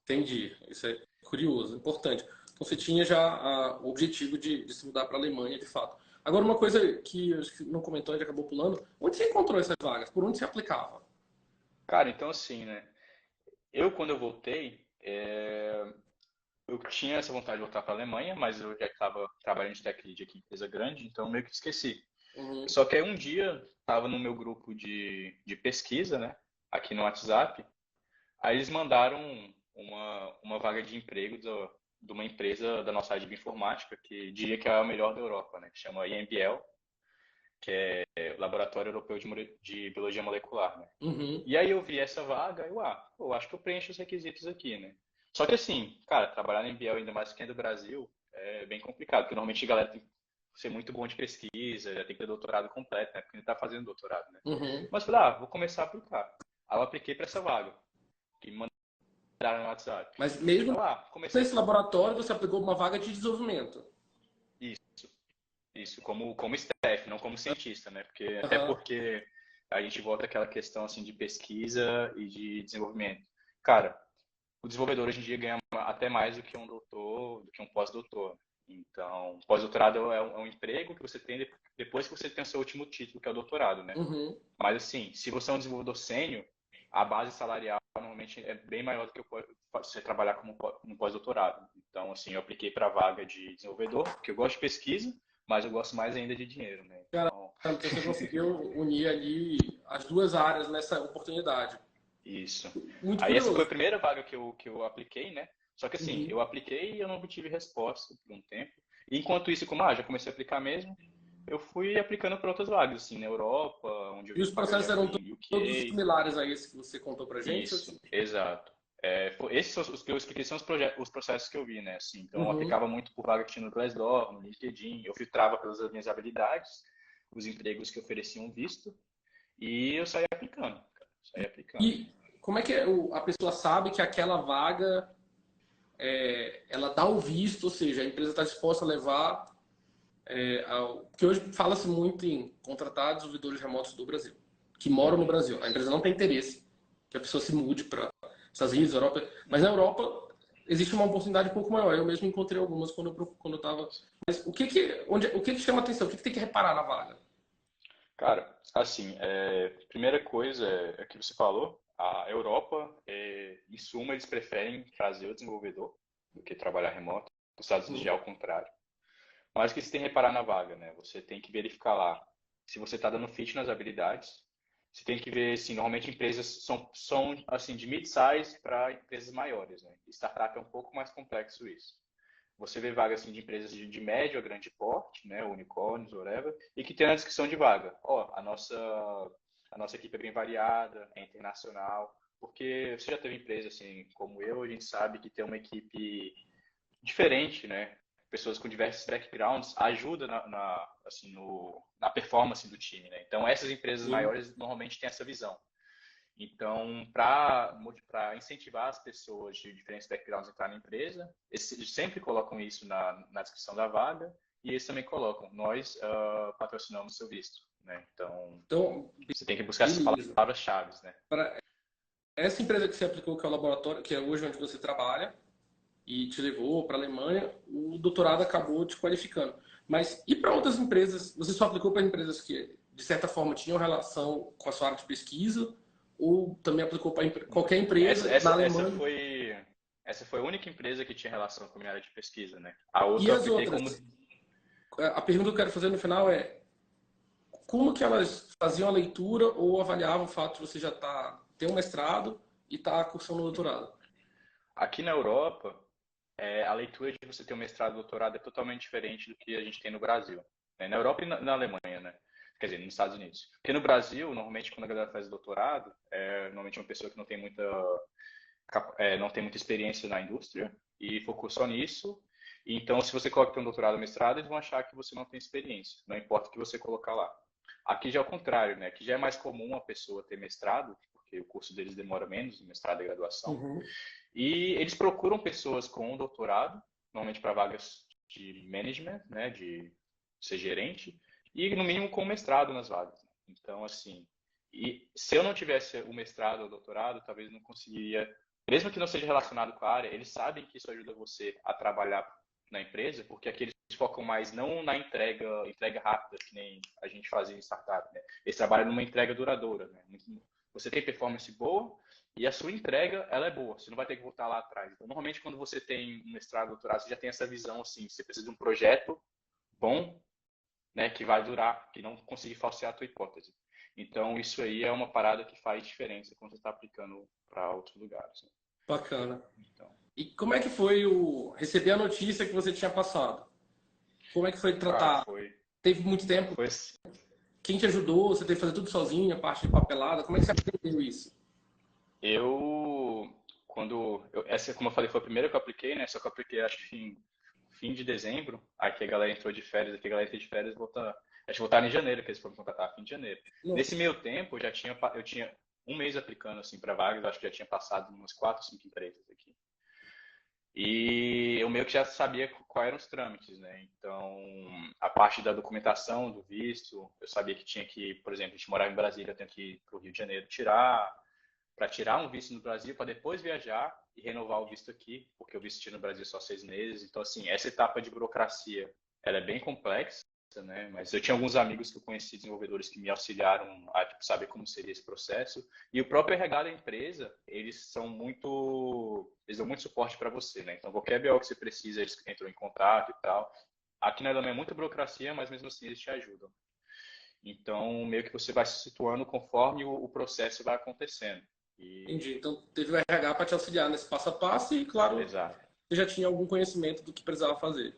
entendi. Isso é curioso, importante. você tinha já o objetivo de se mudar para a Alemanha, de fato. Agora, uma coisa que acho que não comentou, a gente acabou pulando, onde você encontrou essas vagas? Por onde você aplicava? Cara, então assim, né? Quando eu voltei, eu tinha essa vontade de voltar para a Alemanha, mas eu já estava trabalhando de tech lead aqui em empresa grande, então meio que esqueci. Uhum, Só que aí um dia, estava no meu grupo de pesquisa, né? Aqui no WhatsApp, aí eles mandaram uma vaga de emprego de uma empresa da nossa área de bioinformática, que diria que é a melhor da Europa, né? Que chama EMBL, que é o Laboratório Europeu de Biologia Molecular, né? uhum. E aí eu vi essa vaga, eu acho que eu preencho os requisitos aqui, né? Só que assim, cara, trabalhar na EMBL, ainda mais quem é do Brasil, é bem complicado, porque normalmente a galera tem que ser muito bom de pesquisa, já tem que ter doutorado completo, né? Porque ele tá fazendo doutorado, né? Uhum. Mas falei, vou começar a aplicar. Aí eu apliquei para essa vaga, que me mandaram no WhatsApp. Mas mesmo Aí comecei. nesse laboratório, você aplicou uma vaga de desenvolvimento. Isso, isso, como staff, não como cientista, né? Até Aham. porque a gente volta àquela questão assim de pesquisa e de desenvolvimento. Cara, o desenvolvedor hoje em dia ganha até mais do que um doutor, do que um pós-doutor. Então, pós-doutorado é um emprego que você tem depois que você tem o seu último título, que é o doutorado, né? Uhum. Mas assim, se você é um desenvolvedor sênior, a base salarial normalmente é bem maior do que você trabalhar como um pós-doutorado. Então, assim, eu apliquei para a vaga de desenvolvedor, porque eu gosto de pesquisa, mas eu gosto mais ainda de dinheiro, né? Cara, Então, então você conseguiu unir ali as duas áreas nessa oportunidade. isso. Muito Aí essa foi a curioso. primeira vaga que eu apliquei, né? Só que assim, Uhum. eu apliquei e eu não obtive resposta por um tempo. E enquanto isso, como já comecei a aplicar mesmo, eu fui aplicando para outras vagas, assim, na Europa, onde eu E vi os que pagaria processos eram em todos UK. similares a esse que você contou pra gente? Isso, exato. Esses são os que eu expliquei, são os processos que eu vi, né? Assim, então eu Uhum. aplicava muito por vaga que tinha no Glassdoor, no LinkedIn, eu filtrava pelas minhas habilidades, os empregos que ofereciam visto, e eu saía aplicando, cara, saía aplicando. E como é que a pessoa sabe que aquela vaga ela dá o visto, ou seja, a empresa está disposta a levar porque hoje fala-se muito em contratar desenvolvedores remotos do Brasil, que moram no Uhum. Brasil. A empresa não tem interesse que a pessoa se mude para Estados Unidos, Europa, mas na Europa existe uma oportunidade um pouco maior. Eu mesmo encontrei algumas quando eu estava. Mas o que chama atenção? O que tem que reparar na vaga? Cara, assim, primeira coisa é que você falou, a Europa, em suma, eles preferem trazer o desenvolvedor do que trabalhar remoto. Os Estados Unidos já é Uhum. o contrário. Mas o que você tem que reparar na vaga, né? Você tem que verificar lá se você está dando fit nas habilidades. Você tem que ver, assim, normalmente empresas são assim, de mid-size para empresas maiores, né? Startup é um pouco mais complexo isso. Você vê vagas assim, de empresas de médio a grande porte, né? Unicórnios, whatever, e que tem a descrição de vaga. A nossa equipe é bem variada, é internacional, porque você já teve empresa assim como eu, a gente sabe que ter uma equipe diferente, né? Pessoas com diversos backgrounds ajuda assim, na performance do time, né? Então, essas empresas Sim. maiores normalmente têm essa visão. Então, para incentivar as pessoas de diferentes backgrounds a entrar na empresa, eles sempre colocam isso na descrição da vaga e eles também colocam, nós patrocinamos seu visto, né? Então, Então, você tem que buscar essas beleza. palavras-chave, né? Para essa empresa que você aplicou, que é o laboratório, que é hoje onde você trabalha, e te levou para a Alemanha, o doutorado acabou te qualificando. Mas e para outras empresas? Você só aplicou para empresas que, de certa forma, tinham relação com a sua área de pesquisa? Ou também aplicou para qualquer Essa, empresa na essa, essa Alemanha? foi, essa foi a única empresa que tinha relação com a minha área de pesquisa, né? A E outra eu as apliquei outras? como. A pergunta que eu quero fazer no final é como que elas faziam a leitura ou avaliavam o fato de você já ter um mestrado e estar cursando o doutorado? Aqui na Europa, a leitura de você ter um mestrado e doutorado é totalmente diferente do que a gente tem no Brasil, né? Na Europa e na Alemanha, né? Quer dizer, nos Estados Unidos. Porque no Brasil, normalmente, quando a galera faz doutorado, normalmente é uma pessoa que não tem muita experiência na indústria e focou só nisso. Então, se você coloca que tem um doutorado ou mestrado, eles vão achar que você não tem experiência, não importa o que você colocar lá. Aqui já é o contrário, né? Aqui já é mais comum a pessoa ter mestrado, porque o curso deles demora menos, o mestrado e graduação. Uhum. E eles procuram pessoas com doutorado, normalmente para vagas de management, né? De ser gerente, e no mínimo com mestrado nas vagas. Então, assim, e se eu não tivesse o mestrado ou o doutorado, talvez eu não conseguiria, mesmo que não seja relacionado com a área, eles sabem que isso ajuda você a trabalhar na empresa, porque aqui eles focam mais não na entrega rápida, que nem a gente fazia em startup, né? Eles trabalham numa entrega duradoura, né? Você tem performance boa e a sua entrega, ela é boa, você não vai ter que voltar lá atrás. Então, normalmente, quando você tem um mestrado, doutorado, você já tem essa visão, assim, você precisa de um projeto bom, né, que vai durar, que não conseguir falsear a tua hipótese. Então, isso aí é uma parada que faz diferença quando você está aplicando para outros lugares, né? Bacana. Então, E como é que foi receber a notícia que você tinha passado? Como é que foi cara, tratar? Teve muito tempo? foi Quem te ajudou? Você teve que fazer tudo sozinho, a parte de papelada? Como é que você aprendeu isso? eu, essa, como eu falei, foi a primeira que eu apliquei, né? Só que eu apliquei, acho que fim de dezembro. Aqui a galera entrou de férias, aqui a galera entrou de férias, acho que voltaram em janeiro, que eles foram contratar, fim de janeiro. Não. Nesse meio tempo, eu tinha um mês aplicando, assim, para vagas, acho que já tinha passado umas 4, 5 empresas aqui. E eu meio que já sabia quais eram os trâmites, né? Então, a parte da documentação, do visto, eu sabia que tinha que, por exemplo, a gente morava em Brasília, eu tenho que ir para o Rio de Janeiro para tirar um visto no Brasil, para depois viajar e renovar o visto aqui, porque o visto tinha no Brasil só 6 meses. Então, assim, essa etapa de burocracia, ela é bem complexa, né? Mas eu tinha alguns amigos que eu conheci, desenvolvedores, que me auxiliaram a tipo, saber como seria esse processo. E o próprio RH da empresa, eles dão muito suporte para você, né? Então, qualquer BO que você precisa, eles entram em contato e tal. Aqui na Alemanha é muita burocracia, mas mesmo assim eles te ajudam. Então, meio que você vai se situando conforme o processo vai acontecendo. E... Entendi. Então, teve o RH para te auxiliar nesse passo a passo e, claro, Exato. você já tinha algum conhecimento do que precisava fazer.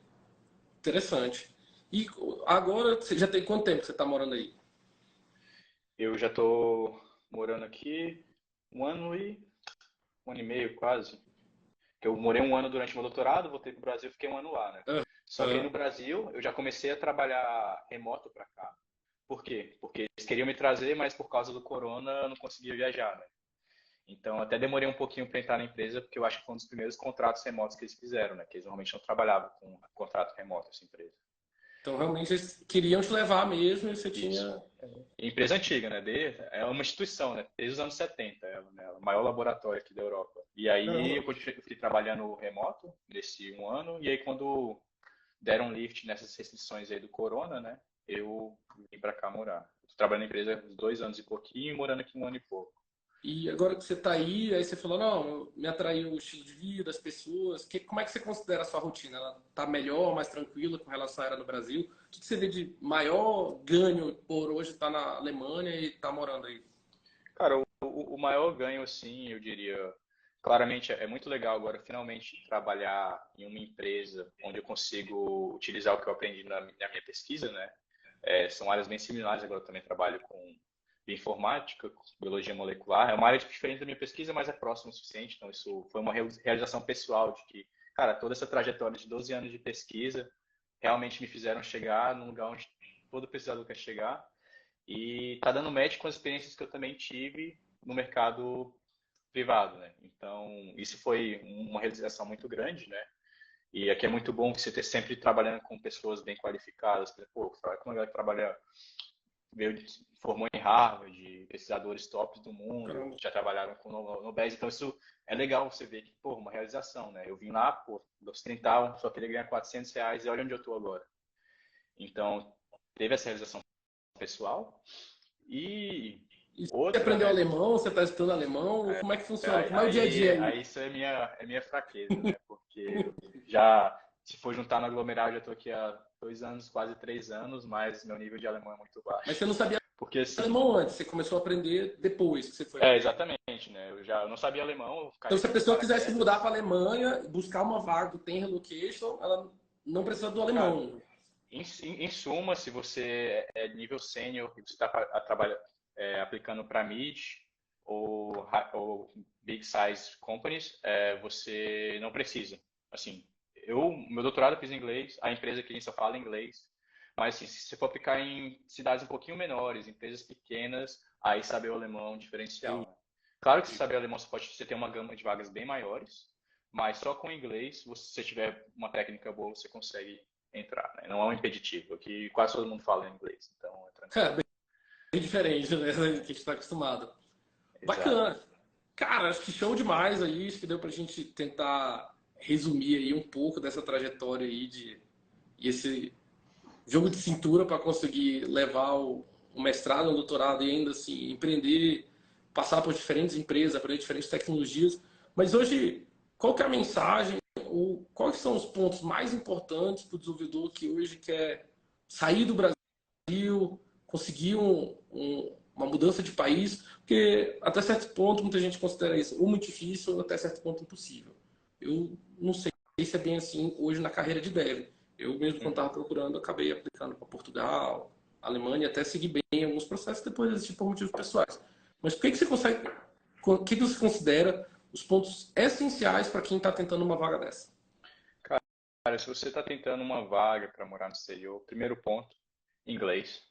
Interessante. E agora, você já tem quanto tempo que você está morando aí? Eu já estou morando aqui um ano e meio quase. Eu morei um ano durante meu doutorado, voltei para o Brasil, fiquei um ano lá, né? Só que aí Aham. no Brasil eu já comecei a trabalhar remoto para cá. Por quê? Porque eles queriam me trazer, mas por causa do corona eu não conseguia viajar, né? Então até demorei um pouquinho para entrar na empresa, porque eu acho que foi um dos primeiros contratos remotos que eles fizeram, né? Que eles normalmente não trabalhavam com contrato remoto, essa empresa. Então, realmente, eles queriam te levar mesmo e você Isso. tinha... Empresa antiga, né? É uma instituição, né? Desde os anos 70, né? O maior laboratório aqui da Europa. E aí Caramba. eu fui trabalhando remoto nesse um ano, e aí quando deram lift nessas restrições aí do corona, né? Eu vim para cá morar. Tô trabalhando na empresa há uns 2 anos e pouquinho e morando aqui um ano e pouco. E agora que você está aí você falou, não, me atraiu o estilo de vida, as pessoas. Como é que você considera a sua rotina? Ela está melhor, mais tranquila com relação à era no Brasil? O que você vê de maior ganho por hoje estar na Alemanha e estar morando aí? Cara, o maior ganho, assim, eu diria, claramente é muito legal agora finalmente trabalhar em uma empresa onde eu consigo utilizar o que eu aprendi na minha pesquisa, né? São áreas bem similares, agora eu também trabalho com bioinformática, com biologia molecular. É uma área diferente da minha pesquisa, mas é próximo o suficiente. Então, isso foi uma realização pessoal de que, cara, toda essa trajetória de 12 anos de pesquisa realmente me fizeram chegar num lugar onde todo pesquisador quer chegar. E tá dando match com as experiências que eu também tive no mercado privado, né? Então, isso foi uma realização muito grande, né? E aqui é muito bom você ter sempre trabalhando com pessoas bem qualificadas. Pô, trabalha com uma galera que trabalha, formou em Harvard, pesquisadores tops do mundo, Caramba. já trabalharam com Nobel. Então, isso é legal você ver que, pô, uma realização, né? Eu vim lá, pô, dos 30, só queria ganhar R$ 400 e olha onde eu tô agora. Então, teve essa realização pessoal. E E você outra, aprendeu né? alemão? Você está estudando alemão? Como é que funciona? Como é o dia a dia aí? Aí isso é minha fraqueza, né? Porque já, se for juntar no aglomerado, já estou aqui há 2 anos, quase 3 anos, mas meu nível de alemão é muito Mas baixo. você não sabia Porque assim, alemão antes, você começou a aprender depois que você foi. exatamente, né? Eu não sabia alemão, eu Então, caí se a meio de pessoa quisesse mudar para a paraquedas. Alemanha, buscar uma vaga do Tem Relocation, ela não precisa do Cara, alemão. em suma, se você é nível sênior e você está aplicando para mid ou big size companies, você não precisa. Assim, meu doutorado eu fiz em inglês, a empresa aqui só fala inglês, mas assim, se você for aplicar em cidades um pouquinho menores, empresas pequenas, aí saber o alemão é um diferencial, Entendi. né? Claro que se saber alemão você tem uma gama de vagas bem maiores, mas só com inglês, se você tiver uma técnica boa, você consegue entrar, né? Não é um impeditivo, aqui quase todo mundo fala inglês, então é É, tranquilo. bem diferente, né? Que a gente está acostumado. Exato. Bacana. Cara, acho que show demais aí. Acho que deu pra gente tentar resumir aí um pouco dessa trajetória aí e esse jogo de cintura para conseguir levar o mestrado, o doutorado e ainda assim empreender, passar por diferentes empresas, aprender diferentes tecnologias. Mas hoje, qual que é a mensagem ou quais são os pontos mais importantes para o desenvolvedor que hoje quer sair do Brasil, conseguir uma mudança de país? Porque até certo ponto muita gente considera isso ou muito difícil ou até certo ponto impossível. Eu não sei se é bem assim hoje na carreira de dev. Eu mesmo, quando estava procurando, acabei aplicando para Portugal, Alemanha, até segui bem em alguns processos, depois desisti por motivos pessoais. Mas o que você consegue, o que você considera os pontos essenciais para quem está tentando uma vaga dessa? Cara, se você está tentando uma vaga para morar no exterior, primeiro ponto, inglês,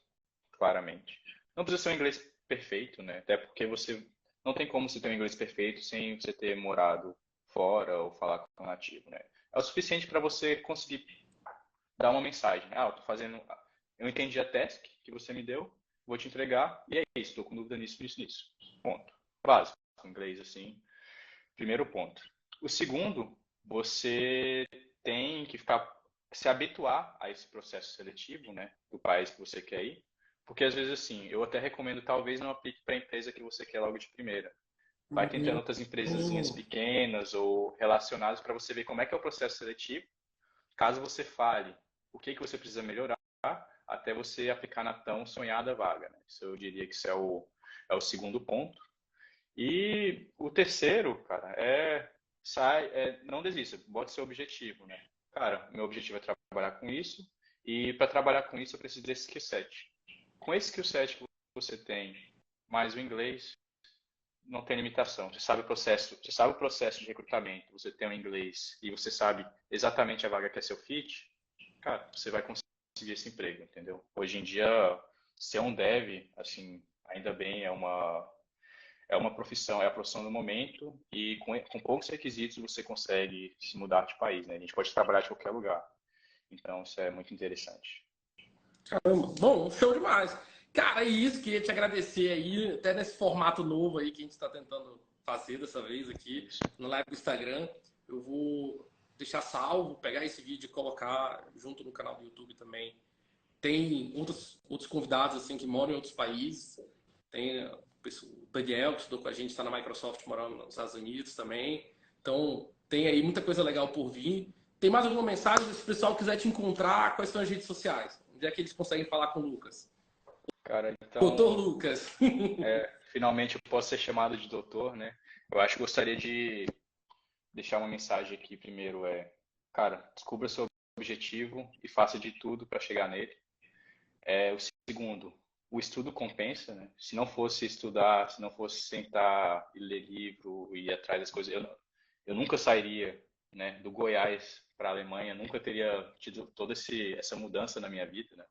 claramente. Não precisa ser um inglês perfeito, né? Até porque você não tem como você ter um inglês perfeito sem você ter morado fora ou falar com um nativo, né? É o suficiente para você conseguir dar uma mensagem. Ah, eu tô fazendo, eu entendi a task que você me deu, vou te entregar e é isso, estou com dúvida nisso, nisso, nisso. Ponto. Básico, inglês assim. Primeiro ponto. O segundo, você tem que se habituar a esse processo seletivo, né, do país que você quer ir, porque às vezes assim, eu até recomendo talvez não aplique para a empresa que você quer logo de primeira. Vai tentando outras empresazinhas pequenas ou relacionadas para você ver como é que é o processo seletivo. Caso você fale o que você precisa melhorar, até você aplicar na tão sonhada vaga, né? Isso eu diria que isso é o segundo ponto. E o terceiro, cara, não desista, bote seu objetivo, né? Cara, meu objetivo é trabalhar com isso e para trabalhar com isso eu preciso desse skill set. Com esse skill set que você tem, mais o inglês, não tem limitação. Você sabe o processo de recrutamento, você tem o inglês e você sabe exatamente a vaga que é seu fit, cara, você vai conseguir esse emprego, entendeu? Hoje em dia, ser um dev, assim, ainda bem, é uma profissão, é a profissão do momento e com poucos requisitos você consegue se mudar de país, né? A gente pode trabalhar de qualquer lugar. Então, isso é muito interessante. Caramba, bom, show demais. Cara, é isso, queria te agradecer aí, até nesse formato novo aí que a gente está tentando fazer dessa vez aqui Isso. no live do Instagram. Eu vou deixar salvo, pegar esse vídeo e colocar junto no canal do YouTube também. Tem outros convidados assim que moram em outros países. Tem o Daniel, que estudou com a gente, está na Microsoft, morando nos Estados Unidos também. Então, tem aí muita coisa legal por vir. Tem mais alguma mensagem? Se o pessoal quiser te encontrar, quais são as redes sociais? Onde é que eles conseguem falar com o Lucas? Cara, Doutor então, Lucas. finalmente eu posso ser chamado de doutor, né? Eu acho que gostaria de deixar uma mensagem aqui primeiro cara, descubra seu objetivo e faça de tudo para chegar nele. O segundo, o estudo compensa, né? Se não fosse estudar, se não fosse sentar e ler livro e ir atrás das coisas, eu nunca sairia, né, do Goiás para a Alemanha, nunca teria tido toda essa mudança na minha vida, né?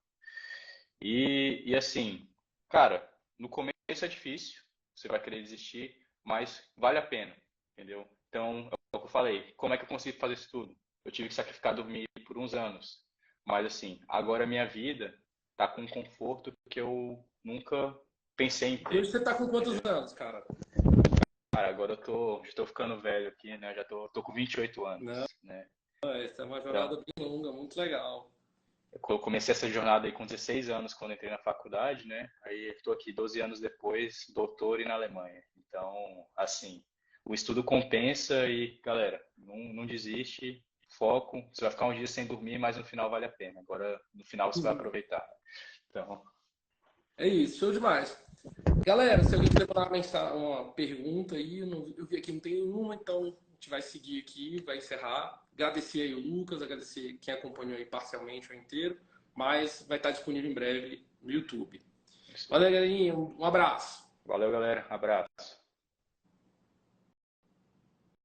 E assim, cara, no começo é difícil, você vai querer desistir, mas vale a pena, entendeu? Então, é o que eu falei, como é que eu consegui fazer isso tudo? Eu tive que sacrificar dormir por uns anos, mas assim, agora a minha vida tá com um conforto que eu nunca pensei em E hoje ter, você está com quantos entendeu? anos, cara? Cara, agora já tô ficando velho aqui, né? Eu já tô com 28 Não, anos, né? essa é uma Então, jornada bem longa, muito legal. eu comecei essa jornada aí com 16 anos, quando entrei na faculdade, né? Aí estou aqui 12 anos depois, doutor e na Alemanha. Então, assim, o estudo compensa e, galera, não desiste, foco. Você vai ficar uns dias sem dormir, mas no final vale a pena. Agora, no final, você vai aproveitar. Então, É isso, show demais. Galera, se alguém quiser mandar uma pergunta aí, eu vi aqui não tem nenhuma, então a gente vai seguir aqui, vai encerrar. Agradecer aí o Lucas, agradecer quem acompanhou aí parcialmente ou inteiro, mas vai estar disponível em breve no YouTube. isso aí. Valeu, galerinha, um abraço. Valeu, galera. Abraço.